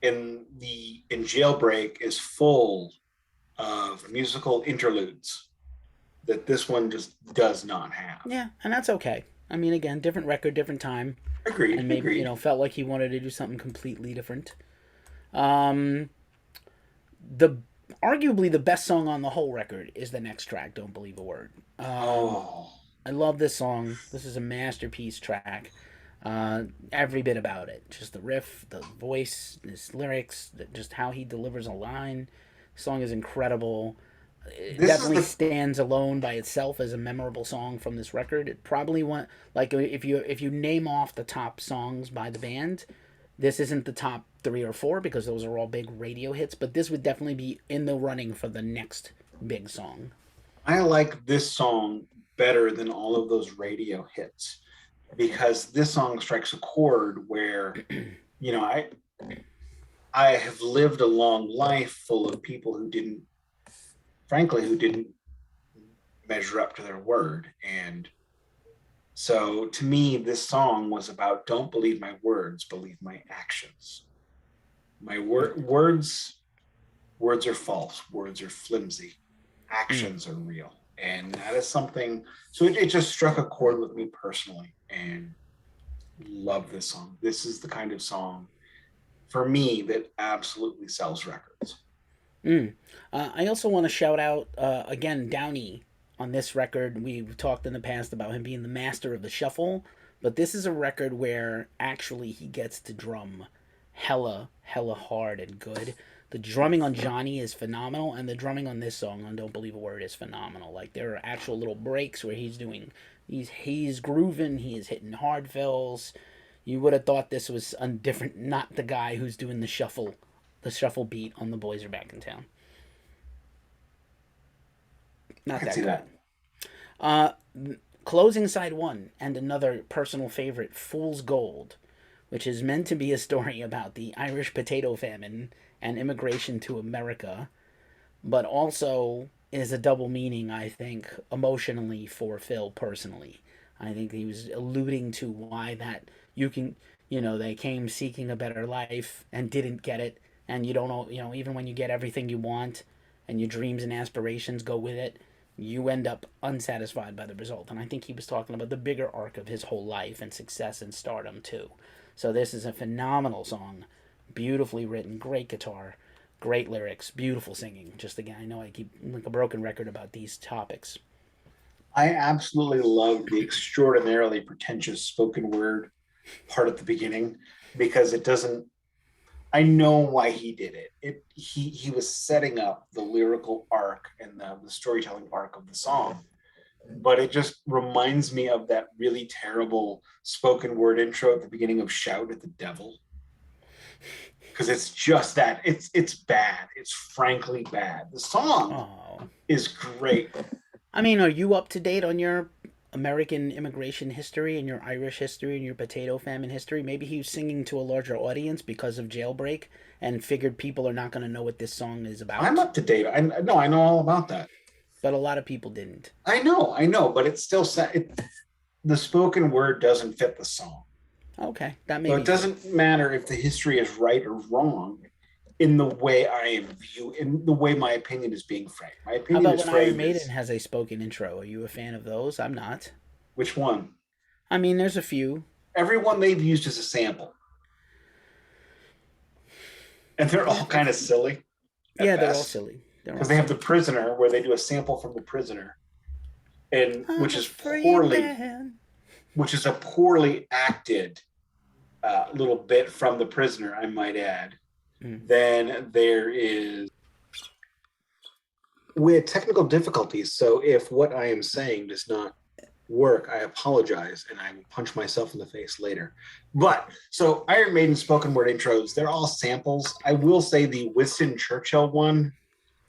And in Jailbreak is full of musical interludes that this one just does not have. Yeah, and that's okay. I mean, again, different record, different time, Agreed. and maybe Agreed. felt like he wanted to do something completely different. Um, the arguably the best song on the whole record is the next track, Don't Believe a Word. Oh, I love this song. This is a masterpiece track. Every bit about it. Just the riff, the voice, his lyrics, just how he delivers a line. The song is incredible. It This is definitely the stands alone by itself as a memorable song from this record. It probably went like if you name off the top songs by the band, this isn't the top 3 or 4 because those are all big radio hits, but this would definitely be in the running for the next big song. I like this song better than all of those radio hits because this song strikes a chord where, you know, I have lived a long life full of people who didn't, frankly, who didn't measure up to their word. And so to me, this song was about don't believe my words, believe my actions. My words are false, words are flimsy, Mm. actions are real. And that is something, so it just struck a chord with me personally and love this song. This is the kind of song for me that absolutely sells records. Mm. I also want to shout out again Downey on this record. We've talked in the past about him being the master of the shuffle, but this is a record where actually he gets to drum hella hard and good. The drumming on Johnny is phenomenal, and the drumming on this song on Don't Believe a Word is phenomenal. Like there are actual little breaks where he's grooving, he is hitting hard fills. You would have thought this was a different, not the guy who's doing the shuffle beat on The Boys Are Back in Town. I Not can that see good. that. Uh, Closing side one and another personal favorite, Fool's Gold, which is meant to be a story about the Irish potato famine and immigration to America, but also is a double meaning, I think, emotionally for Phil personally. I think he was alluding to why that you can, they came seeking a better life and didn't get it. And you don't know, even when you get everything you want and your dreams and aspirations go with it, you end up unsatisfied by the result. And I think he was talking about the bigger arc of his whole life and success and stardom, too. So this is a phenomenal song, beautifully written, great guitar, great lyrics, beautiful singing. Just again, I know I keep like a broken record about these topics. I absolutely love the extraordinarily pretentious spoken word part at the beginning because it doesn't, I know why he did it. He was setting up the lyrical arc and the storytelling arc of the song. But it just reminds me of that really terrible spoken word intro at the beginning of Shout at the Devil. Because it's just that. It's bad. It's frankly bad. The song Oh, is great. I mean, are you up to date on your American immigration history and your Irish history and your potato famine history? Maybe he was singing to a larger audience because of Jailbreak and figured people are not going to know what this song is I'm about. up to date. I know. I know all about that. But a lot of people didn't. I know, but it's still the spoken word doesn't fit the song. Okay, that may So be it fair. doesn't matter if the history is right or wrong in the way in the way my opinion is being framed. My How opinion about is when Iron framed Maiden as has a spoken intro? Are you a fan of those? I'm not. which one? I mean, there's a few. Everyone they've used as a sample, and they're Yeah, all kind of silly at yeah, they're all best silly. They're because all they have the silly. prisoner where they do a sample from the prisoner, and I'm which a is free man. a poorly acted little bit from the prisoner, I might add. Mm. Then there is we had technical difficulties. So if what I am saying does not work, I apologize and I will punch myself in the face later. But so Iron Maiden spoken word intros, they're all samples. I will say the Winston Churchill one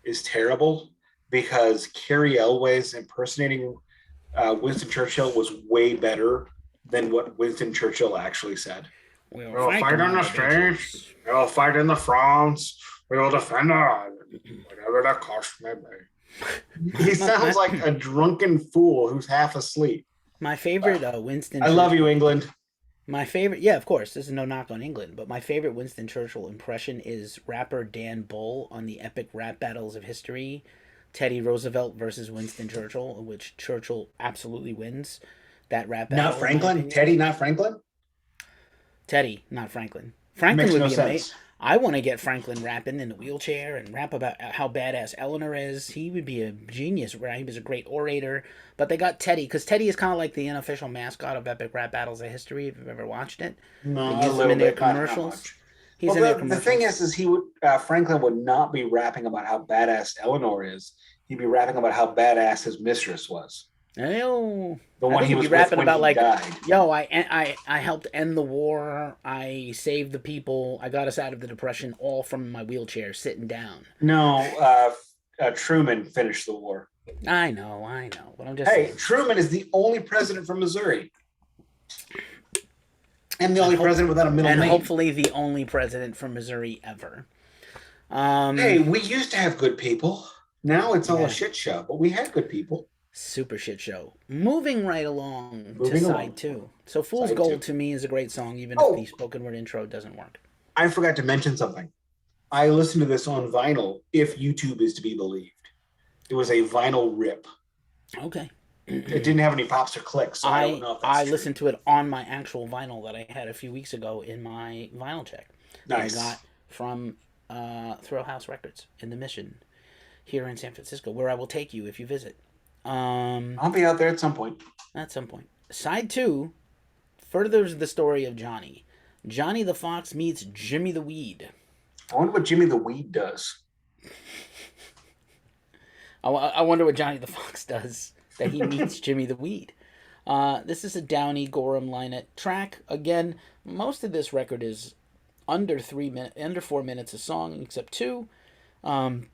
is terrible because Carrie Elway's impersonating Winston Churchill was way better than what Winston Churchill actually said. We'll We'll fight fight them on on the the streets. beaches. We'll fight in the fronts. We will defend our island, whatever the cost may be. He sounds like a drunken fool who's half asleep. My Uh, favorite Winston I love you, Churchill. England. My favorite, yeah, of course, this is no knock on England, but my favorite Winston Churchill impression is rapper Dan Bull on the epic rap battles of history, Teddy Roosevelt versus Winston Churchill, in which Churchill absolutely wins that rap Not battle, in my Franklin. opinion. Teddy, not Franklin. Teddy, not Franklin. Franklin Makes would no be amazing. sense. I want to get Franklin rapping in the wheelchair and rap about how badass Eleanor is. He would be a genius, right? He was a great orator. But they got Teddy, because Teddy is kind of like the unofficial mascot of Epic Rap Battles of History, if you've ever watched it. They No, a use him little in their bit, not commercials. much. He's Well, in their the thing commercials. is he would Franklin would not be rapping about how badass Eleanor is. He'd be rapping about how badass his mistress was, Oh, the I one think he he'd be was with rapping when about he like, died. yo, I helped end the war. I saved the people. I got us out of the depression, all from my wheelchair, sitting down. No, Truman finished the war. I know, but I'm just Hey, saying. Truman is the only president from Missouri, and the And only hope, president without a middle and name. hopefully the only president from Missouri ever. Hey, we used to have good people. Now it's all a Yeah, shit show, but we had good people. super shit show. Moving right along to Moving side along. two. So Fool's Side two. Gold to me is a great song, even if the Oh, spoken word intro doesn't work. I forgot to mention something. I listened to this on vinyl, if YouTube is to be believed. It was a vinyl rip. Okay. It didn't have any pops or clicks, so I don't know if that's I true. listened to it on my actual vinyl that I had a few weeks ago in my vinyl check that I Nice. got from Thrill House Records in the Mission here in San Francisco, where I will take you if you visit. I'll be out there at some point. At some point. Side two furthers the story of Johnny. Johnny the Fox meets Jimmy the Weed. I wonder what Jimmy the Weed does. I wonder what Johnny the Fox does that he meets Jimmy the Weed. This is a Downey Gorham Lynott track. Again, most of this record is under 3 minutes, under 4 minutes a song, except two.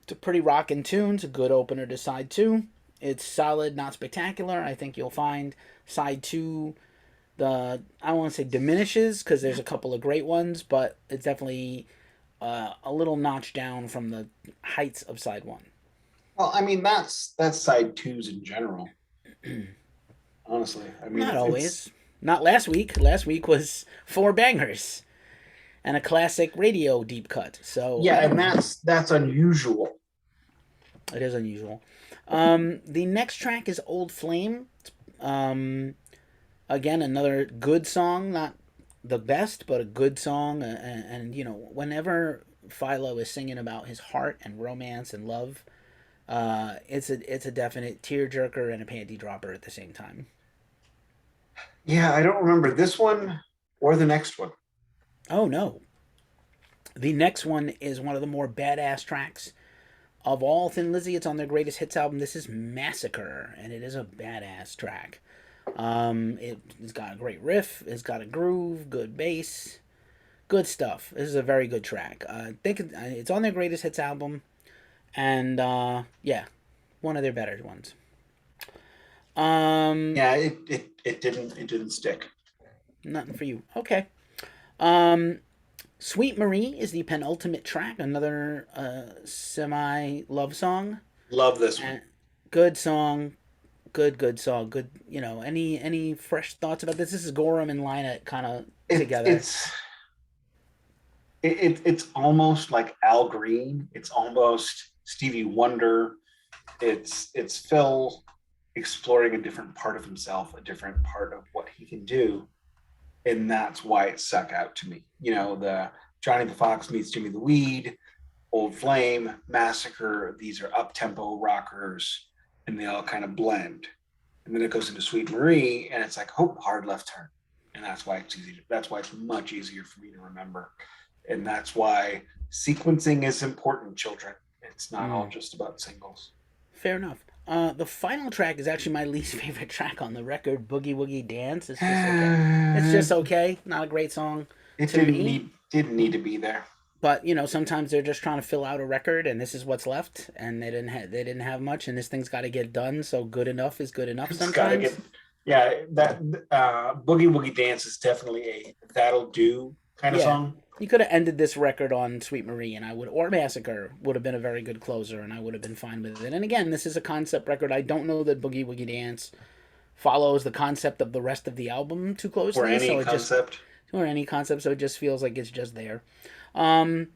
It's a pretty rockin' tune. It's a good opener to side two. It's solid, not spectacular. I think you'll find side two, the I don't want to say diminishes because there's a couple of great ones, but it's definitely a little notch down from the heights of side one. Well, I mean that's side twos in general. Honestly, I mean Not it's always. Not last week. Last week was four bangers and a classic radio deep cut. So yeah, and that's unusual. it is unusual. The next track is Old Flame. Um, Again, another good song. Not the best, but a good song. And you know, whenever Philo is singing about his heart and romance and love, it's a definite tearjerker and a panty dropper at the same time. Yeah, I don't remember this one or the next one. Oh no, the next one is one of the more badass tracks of all Thin Lizzy. It's on their greatest hits album. This is Massacre, and it is a badass track. It's got a great riff. It's got a groove, good bass, good stuff. This is a very good track. I think it's on their greatest hits album, and yeah, one of their better ones. Um, Yeah, it didn't stick. Nothing for you. Okay. Um, Sweet Marie is the penultimate track, another semi love song. Love this one. And good song, good song, good. You know, any fresh thoughts about this? This is Gorham and Lina kind of It, together. it's it's almost like Al Green. It's almost Stevie Wonder. It's Phil exploring a different part of himself, a different part of what he can do, and that's why it stuck out to me. You know, the Johnny the Fox meets Jimmy the Weed, Old Flame, Massacre. These are up tempo rockers, and they all kind of blend. And then it goes into Sweet Marie, and it's like, oh, hard left turn, and that's why it's easy. That's why it's much easier for me to remember, and that's why sequencing is important, children. It's not all Mm, just about singles. fair enough. The final track is actually my least favorite track on the record. Boogie Woogie Dance. It's just okay. It's just It okay. Not a great song to didn't me. need to be there. But you know, sometimes they're just trying to fill out a record, and this is what's left, and they didn't have much, and this thing's got to get done. So good enough is good enough It's got to get, sometimes. yeah, that Boogie Woogie Dance is definitely a that'll do kind of Yeah, song. you could have ended this record on Sweet Marie, and I would, or Massacre would have been a very good closer, and I would have been fine with it. And again, this is a concept record. I don't know that Boogie Woogie Dance follows the concept of the rest of the album too Or closely, any so it just concept. or any concept, so it just feels like it's just there. Um,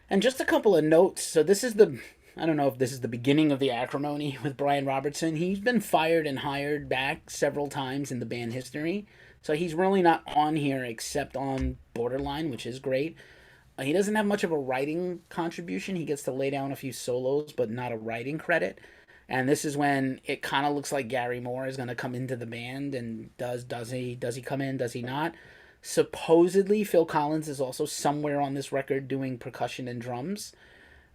And just a couple of notes. So this is the I don't know if this is the beginning of the acrimony with Brian Robertson. He's been fired and hired back several times in the band history. So he's really not on here except on Borderline, which is great. He doesn't have much of a writing contribution. He gets to lay down a few solos, but not a writing credit. And this is when it kind of looks like Gary Moore is going to come into the band. And does he come in? Does he not? Supposedly, Phil Collins is also somewhere on this record doing percussion and drums.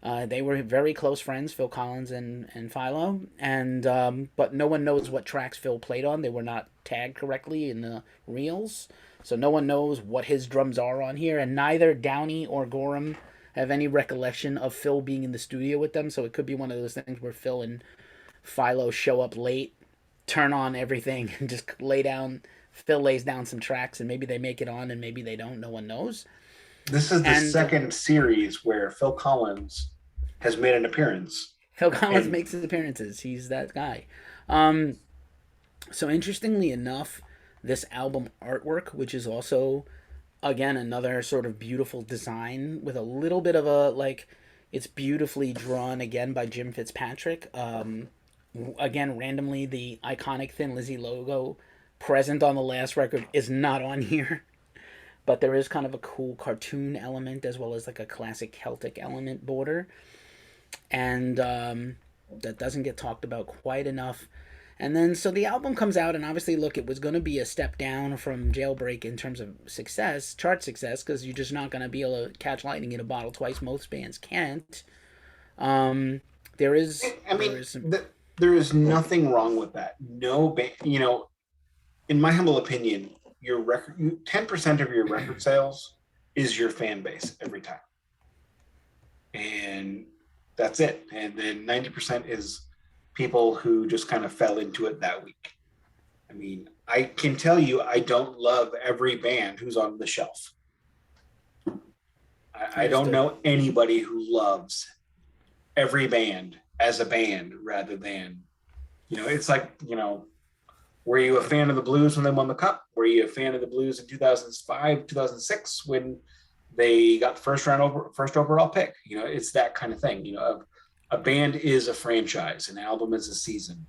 They were very close friends, Phil Collins and Philo, and but no one knows what tracks Phil played on. They were not tagged correctly in the reels, so no one knows what his drums are on here. And neither Downey or Gorham have any recollection of Phil being in the studio with them. So it could be one of those things where Phil and Philo show up late, turn on everything, and just lay down. Phil lays down some tracks, and maybe they make it on, and maybe they don't. No one knows. This is the And second series where Phil Collins has made an appearance. Phil Collins And makes his appearances. He's that guy. Um, so interestingly enough, this album artwork, which is also again another sort of beautiful design with a little bit of a like, it's beautifully drawn again by Jim Fitzpatrick. Again, randomly, the iconic Thin Lizzy logo present on the last record is not on here, but there is kind of a cool cartoon element as well as like a classic Celtic element border, and that doesn't get talked about quite enough. And then so the album comes out, and obviously, look, it was going to be a step down from Jailbreak in terms of success, chart success, because you're just not going to be able to catch lightning in a bottle twice. Most bands can't. There is, I mean, there is nothing wrong with that. No, in my humble opinion, your record, 10% of your record sales is your fan base every time. And that's it. And then 90% is people who just kind of fell into it that week. I mean, I can tell you, I don't love every band who's on the shelf. I don't know anybody who loves every band as a band rather than, it's like, were you a fan of the Blues when they won the Cup? Were you a fan of the Blues in 2005, 2006 when they got the first overall pick? It's that kind of thing. A band is a franchise. An album is a season.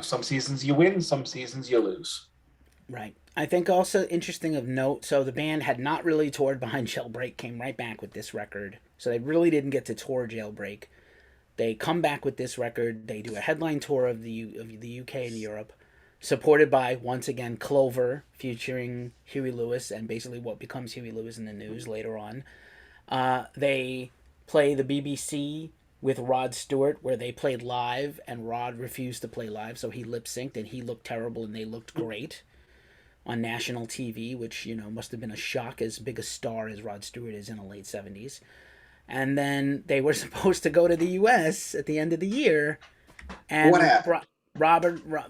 Some seasons you win, some seasons you lose. Right. I think also interesting of note, so the band had not really toured behind Jailbreak, came right back with this record. So they really didn't get to tour Jailbreak. They come back with this record. They do a headline tour of the UK and Europe, supported by, once again, Clover, featuring Huey Lewis, and basically what becomes Huey Lewis in the News later on. They play the BBC with Rod Stewart, where they played live, and Rod refused to play live, so he lip-synced, and he looked terrible, and they looked great on national TV, which, must have been a shock, as big a star as Rod Stewart is in the late 70s. And then they were supposed to go to the U.S. at the end of the year, and what happened?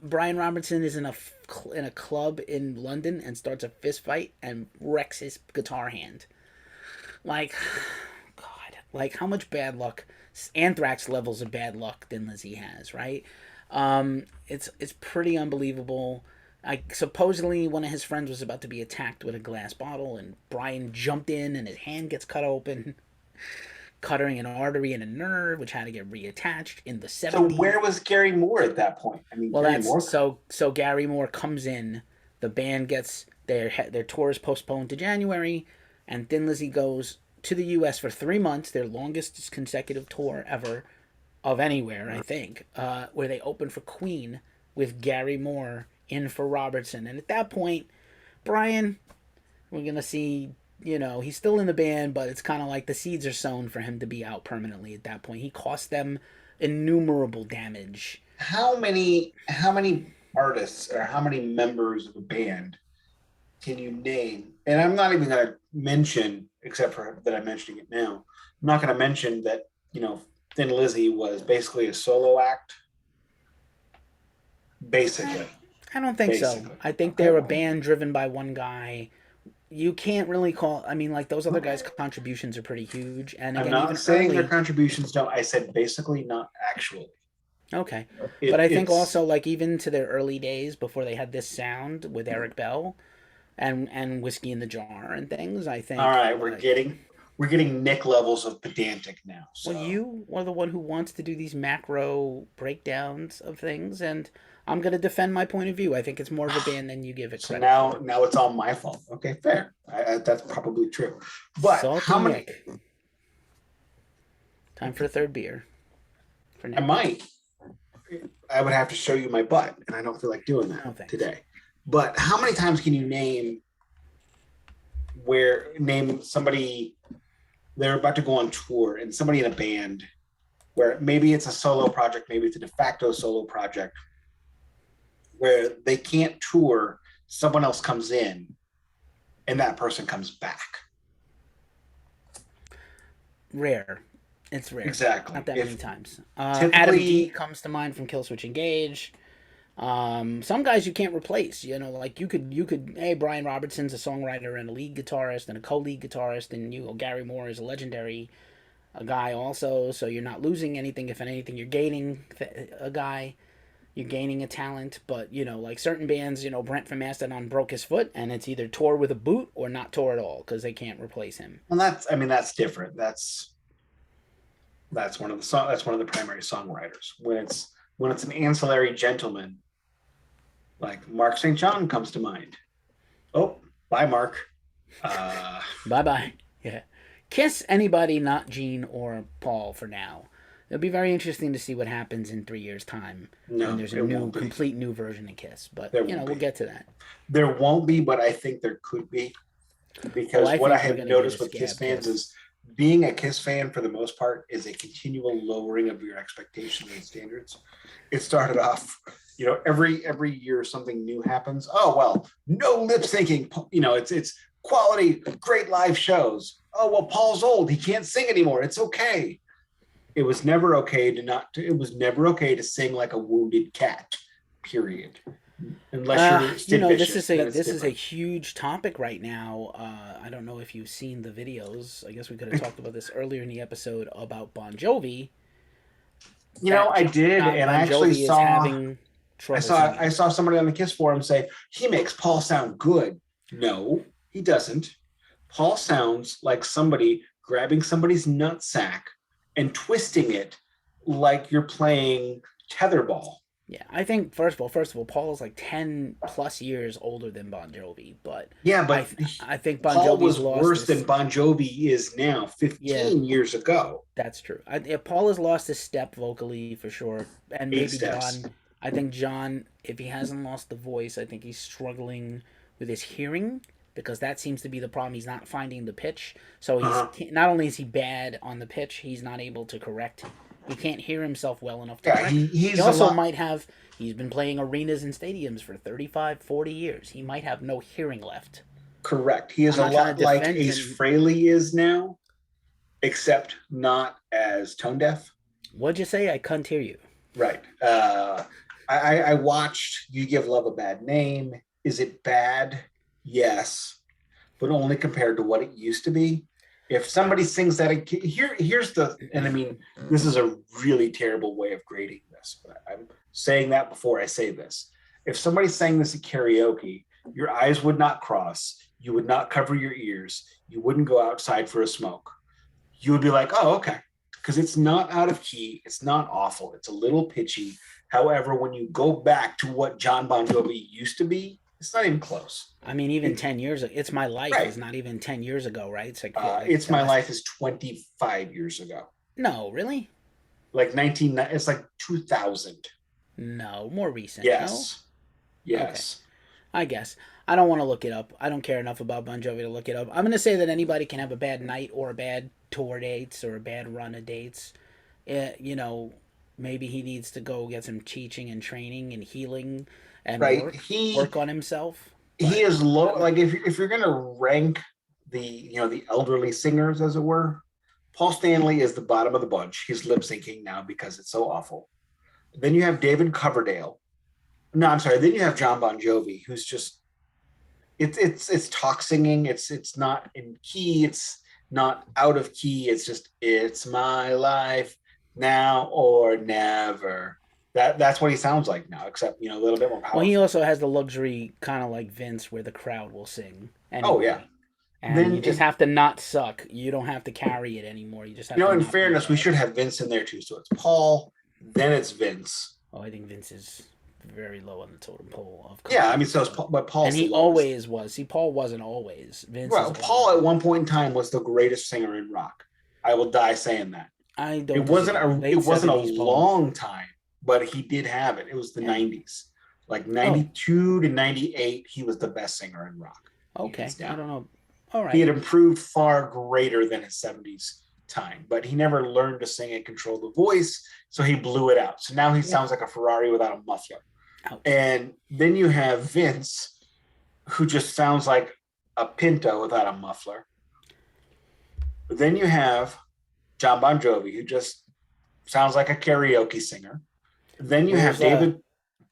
Brian Robertson is in a club in London and starts a fist fight and wrecks his guitar hand. Like, God, like how much bad luck, Anthrax levels of bad luck Thin Lizzy has, right? It's pretty unbelievable. Supposedly one of his friends was about to be attacked with a glass bottle, and Brian jumped in, and his hand gets cut open, cutting an artery and a nerve, which had to get reattached in the 70s. So where was Gary Moore at that point? I mean, well, Gary Moore... so Gary Moore comes in. The band gets their tour is postponed to January, and Thin Lizzy goes to the U.S. for 3 months, their longest consecutive tour ever of anywhere, I think, where they opened for Queen with Gary Moore in for Robertson. And at that point, Brian, we're going to see, he's still in the band, but it's kind of like the seeds are sown for him to be out permanently at that point. He cost them innumerable damage. How many artists or how many members of a band can you name? And I'm not even going to mention, except for that I'm mentioning it now, I'm not going to mention that, Thin Lizzy was basically a solo act. Basically. I don't think so. I think they're a band driven by one guy. You can't really call... I mean, like, those other guys' contributions are pretty huge. And again, I'm not saying their contributions don't. I said basically, not actually. Okay. But I think also, like, even to their early days, before they had this sound with Eric Bell and Whiskey in the Jar and things, I think... All right, we're getting Nick levels of pedantic now. So. Well, you are the one who wants to do these macro breakdowns of things, and I'm going to defend my point of view. I think it's more of a band than you give it credit. So now it's all my fault. Okay, fair. I That's probably true. But Salty how many? Nick. Time for a third beer. For I Nick. might. I would have to show you my butt, and I don't feel like doing No that thanks. today. But how many times can you name somebody they're about to go on tour and somebody in a band where maybe it's a solo project, maybe it's a de facto solo project, where they can't tour, someone else comes in, and that person comes back. Rare. It's rare. Exactly. Not that many times. Typically, Adam D comes to mind from Killswitch Engage. Some guys you can't replace. You know, like you could. Hey, Brian Robertson's a songwriter and a lead guitarist and a co-lead guitarist, and Gary Moore is a legendary guy also. So you're not losing anything. If anything, you're gaining a guy. You're gaining a talent. But like certain bands, Brent from Mastodon broke his foot, and it's either tour with a boot or not tour at all because they can't replace him. Well, that's different. That's one of the primary songwriters. When it's an ancillary gentleman, like Mark St. John comes to mind. Oh, bye, Mark. Bye. Yeah. Kiss anybody, not Gene or Paul for now. It'll be very interesting to see what happens in 3 years' time when there's a complete new version of Kiss. But we'll get to that. There won't be, but I think there could be, because what I have noticed with Kiss fans is being a Kiss fan for the most part is a continual lowering of your expectations and standards. It started off, every year something new happens. Oh well, no lip syncing. It's quality, great live shows. Oh well, Paul's old; he can't sing anymore. It's okay. It was never okay to sing like a wounded cat. Period. Unless you're this is a huge topic right now. I don't know if you've seen the videos. I guess we could have talked about this earlier in the episode about Bon Jovi. I did, and I actually saw. I saw somebody on the Kiss forum say he makes Paul sound good. No, he doesn't. Paul sounds like somebody grabbing somebody's nutsack and twisting it like you're playing tetherball. Yeah, I think first of all, Paul is like 10 plus years older than Bon Jovi, but I think Bon Paul Jovi's was worse than Bon Jovi is now 15 years ago. That's true. Paul has lost his step vocally for sure, and maybe John. I think John, if he hasn't lost the voice, I think he's struggling with his hearing, because that seems to be the problem. He's not finding the pitch, so he's not only is he bad on the pitch, he's not able to correct. He can't hear himself well enough to correct. He also might have. He's been playing arenas and stadiums for 35, 40 years. He might have no hearing left. Correct. He is a lot like Ace Frehley is now, except not as tone deaf. What'd you say? I couldn't hear you. Right. I watched You Give Love a Bad Name. Is it bad? Yes, but only compared to what it used to be. If somebody sings that, this is a really terrible way of grading this, but I'm saying that before I say this. If somebody sang this at karaoke, your eyes would not cross. You would not cover your ears. You wouldn't go outside for a smoke. You would be like, oh, okay. Because it's not out of key. It's not awful. It's a little pitchy. However, when you go back to what John Bon Jovi used to be, it's not even close. I mean, even 10 years ago, It's My Life is not even 10 years ago, right? It's like, It's My Life is 25 years ago. No, really? It's like 2000. No, more recent. Yes. No? Yes. Okay. I guess. I don't want to look it up. I don't care enough about Bon Jovi to look it up. I'm going to say that anybody can have a bad night or a bad tour dates or a bad run of dates. Maybe he needs to go get some teaching and training and healing and work on himself. But he is low. Like if you're going to rank the elderly singers, as it were, Paul Stanley is the bottom of the bunch. He's lip syncing now because it's so awful. Then you have David Coverdale. No, I'm sorry. Then you have John Bon Jovi, who's just it's talk singing. It's not in key. It's not out of key. It's just it's my life now or never. That's what he sounds like now, except a little bit more powerful. Well, he also has the luxury, kind of like Vince, where the crowd will sing. Anyway. Oh yeah. And then you just have to not suck. You don't have to carry it anymore. You just have to. In fairness, we should have Vince in there too. So it's Paul, then it's Vince. Oh, I think Vince is very low on the totem pole of Yeah, I country. mean, so is So. Paul, but Paul's And the he lowest. always was. See, Paul wasn't always. Vince is Well, always. Paul at one point in time was the greatest singer in rock. I will die saying that. I It don't wasn't disagree. a it Late wasn't a 70s Paul. long time, but he did have it. It was the Yeah. 90s. Like Oh, 92 to 98, he was the best singer in rock, hands okay. I down. don't know. All He had right. improved far greater than his 70s time, but he never learned to sing and control the voice, so he blew it out. So now he Yeah. sounds like a Ferrari without a muffler. Ouch. And then you have Vince, who just sounds like a Pinto without a muffler. But then you have John Bon Jovi, who just sounds like a karaoke singer. Then you have Where's David.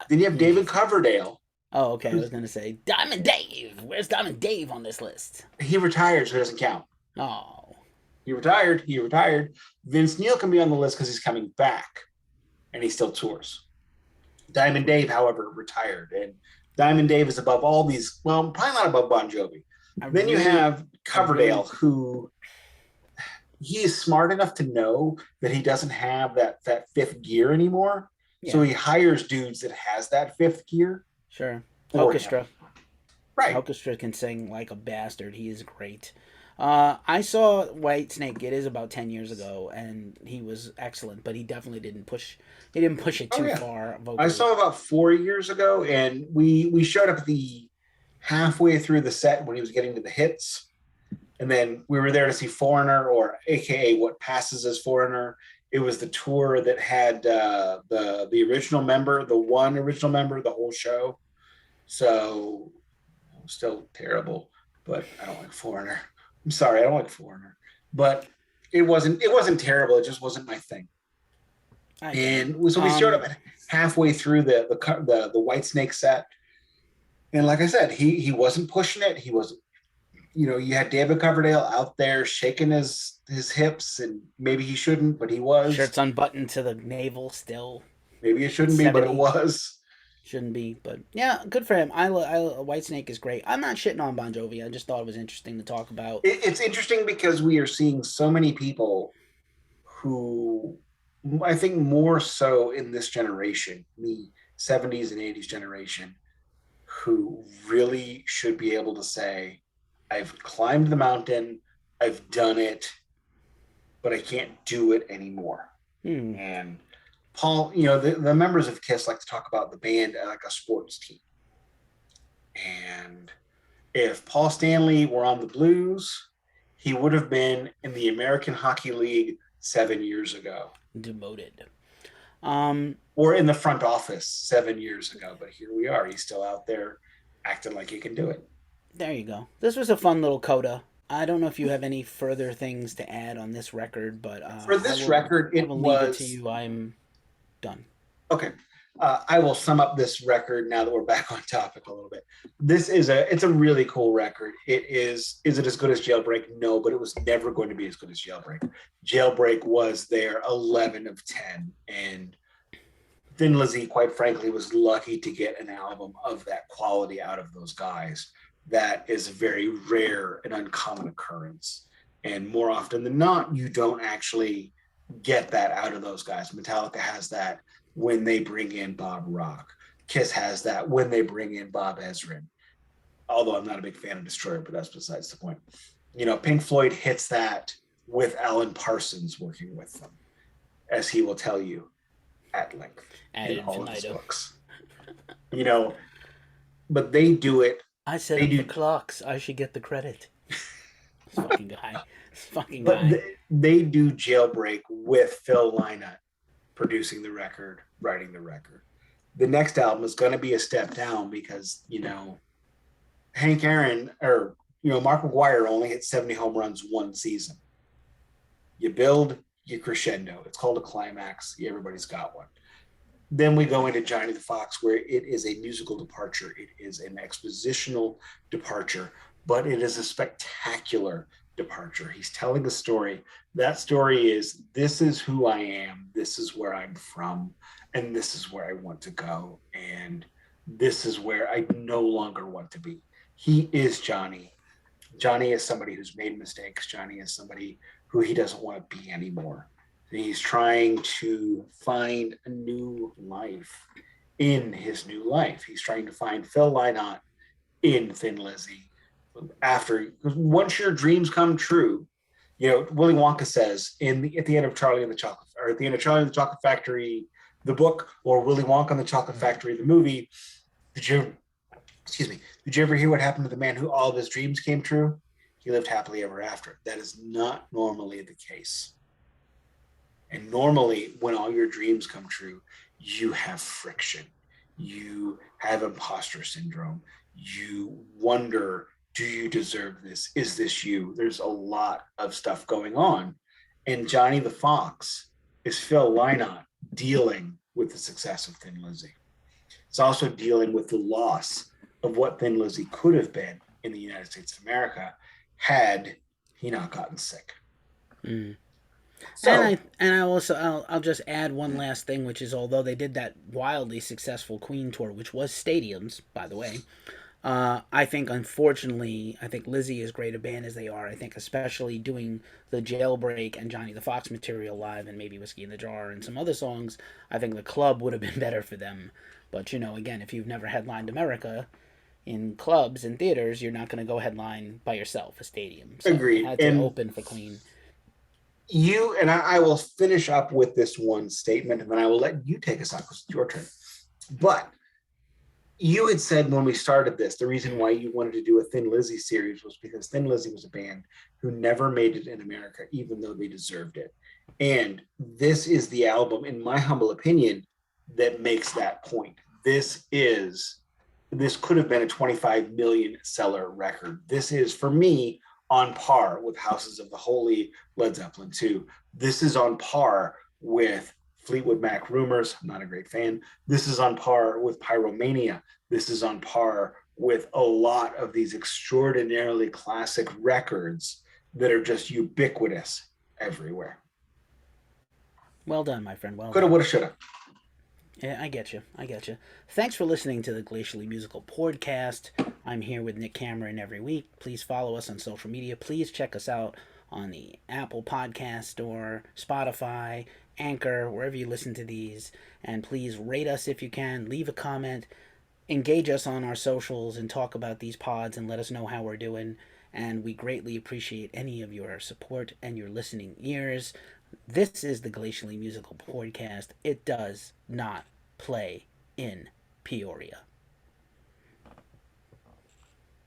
Then you have David Keefy? Coverdale. Oh, okay. I was gonna say Diamond Dave. Where's Diamond Dave on this list? He retired, so it doesn't count. Oh, He retired. He retired. Vince Neil can be on the list because he's coming back, and he still tours. Diamond Dave, however, retired, and Diamond Dave is above all these. Well, probably not above Bon Jovi. Then you have Coverdale, who he is smart enough to know that he doesn't have that fifth gear anymore. Yeah. So he hires dudes that has that fifth gear. Sure. for Orchestra. him. Right. Orchestra can sing like a bastard. He is great. I saw Whitesnake. It is about 10 years ago, and he was excellent. But he definitely didn't push. He didn't push it too far. Vocally. I saw him about 4 years ago, and we showed up at the halfway through the set when he was getting to the hits. And then we were there to see Foreigner, or AKA what passes as Foreigner. It was the tour that had the original member, the one original member, the whole show. So still terrible, but I don't like Foreigner. I'm sorry, I don't like Foreigner. But it wasn't terrible. It just wasn't my thing. And so we showed up halfway through the Whitesnake set, and like I said, he wasn't pushing it. He was, you had David Coverdale out there shaking his hips, and maybe he shouldn't, but he was. Shirts unbuttoned to the navel still. Maybe it shouldn't be, but it was. Shouldn't be, but yeah, good for him. Whitesnake is great. I'm not shitting on Bon Jovi. I just thought it was interesting to talk about. It's interesting because we are seeing so many people who, I think more so in this generation, the 70s and 80s generation, who really should be able to say, I've climbed the mountain, I've done it, but I can't do it anymore. And Paul, the members of KISS like to talk about the band like a sports team. And if Paul Stanley were on the Blues, he would have been in the American Hockey League 7 years ago. Demoted. Or in the front office 7 years ago. But here we are. He's still out there acting like he can do it. There you go. This was a fun little coda. I don't know if you have any further things to add on this record, but for this record, I will leave it to you. I'm done. Okay. I will sum up this record now that we're back on topic a little bit. It's a really cool record. Is it as good as Jailbreak? No, but it was never going to be as good as Jailbreak. Jailbreak was their 11 of 10, and Thin Lizzy, quite frankly, was lucky to get an album of that quality out of those guys. That is a very rare and uncommon occurrence. And more often than not, you don't actually get that out of those guys. Metallica has that when they bring in Bob Rock. KISS has that when they bring in Bob Ezrin. Although I'm not a big fan of Destroyer, but that's besides the point. Pink Floyd hits that with Alan Parsons working with them, as he will tell you at length in all of his books. But they do it. I said the clocks. I should get the credit. This fucking guy. But they do Jailbreak with Phil Lynott producing the record, writing the record. The next album is going to be a step down because, Hank Aaron or, Mark McGwire only hit 70 home runs one season. You build, you crescendo. It's called a climax. Everybody's got one. Then we go into Johnny the Fox, where it is a musical departure. It is an expositional departure, but it is a spectacular departure. He's telling a story. That story is, this is who I am, this is where I'm from, and this is where I want to go, and this is where I no longer want to be. He is Johnny. Johnny is somebody who's made mistakes. Johnny is somebody who he doesn't want to be anymore. He's trying to find a new life in his new life. He's trying to find Phil Lynott in Thin Lizzy. After, once your dreams come true, Willy Wonka says at the end of Charlie and the Chocolate, or at the end of Charlie and the Chocolate Factory, the book, or Willy Wonka and the Chocolate Factory, the movie. Did you, excuse me, did you ever hear what happened to the man who all of his dreams came true? He lived happily ever after. That is not normally the case. And normally, when all your dreams come true, you have friction. You have imposter syndrome. You wonder, do you deserve this? Is this you? There's a lot of stuff going on. And Johnny the Fox is Phil Lynott dealing with the success of Thin Lizzy. It's also dealing with the loss of what Thin Lizzy could have been in the United States of America had he not gotten sick. Mm. So, And I also I'll just add one last thing, which is although they did that wildly successful Queen tour, which was stadiums, by the way, I think unfortunately, I think Lizzy, as great a band as they are, I think especially doing the Jailbreak and Johnny the Fox material live, and maybe Whiskey in the Jar and some other songs, I think the club would have been better for them. But again, if you've never headlined America in clubs and theaters, you're not going to go headline by yourself a stadium. So they agreed. had to And open for Queen. I will finish up with this one statement, and then I will let you take us out because it's your turn. But you had said when we started this, the reason why you wanted to do a Thin Lizzy series was because Thin Lizzy was a band who never made it in America, even though they deserved it. And this is the album, in my humble opinion, that makes that point. This could have been a 25 million seller record. This is, for me, on par with Houses of the Holy, Led Zeppelin 2. This is on par with Fleetwood Mac Rumors. I'm not a great fan. This is on par with Pyromania. This is on par with a lot of these extraordinarily classic records that are just ubiquitous everywhere. Well done, my friend. Well Coulda, done. woulda, shoulda. Yeah, I get you. I get you. Thanks for listening to the Glacially Musical Podcast. I'm here with Nick Cameron every week. Please follow us on social media. Please check us out on the Apple Podcast Store, Spotify, Anchor, wherever you listen to these. And please rate us if you can. Leave a comment. Engage us on our socials and talk about these pods and let us know how we're doing. And we greatly appreciate any of your support and your listening ears. This is the Glacially Musical Podcast. It does not play in Peoria.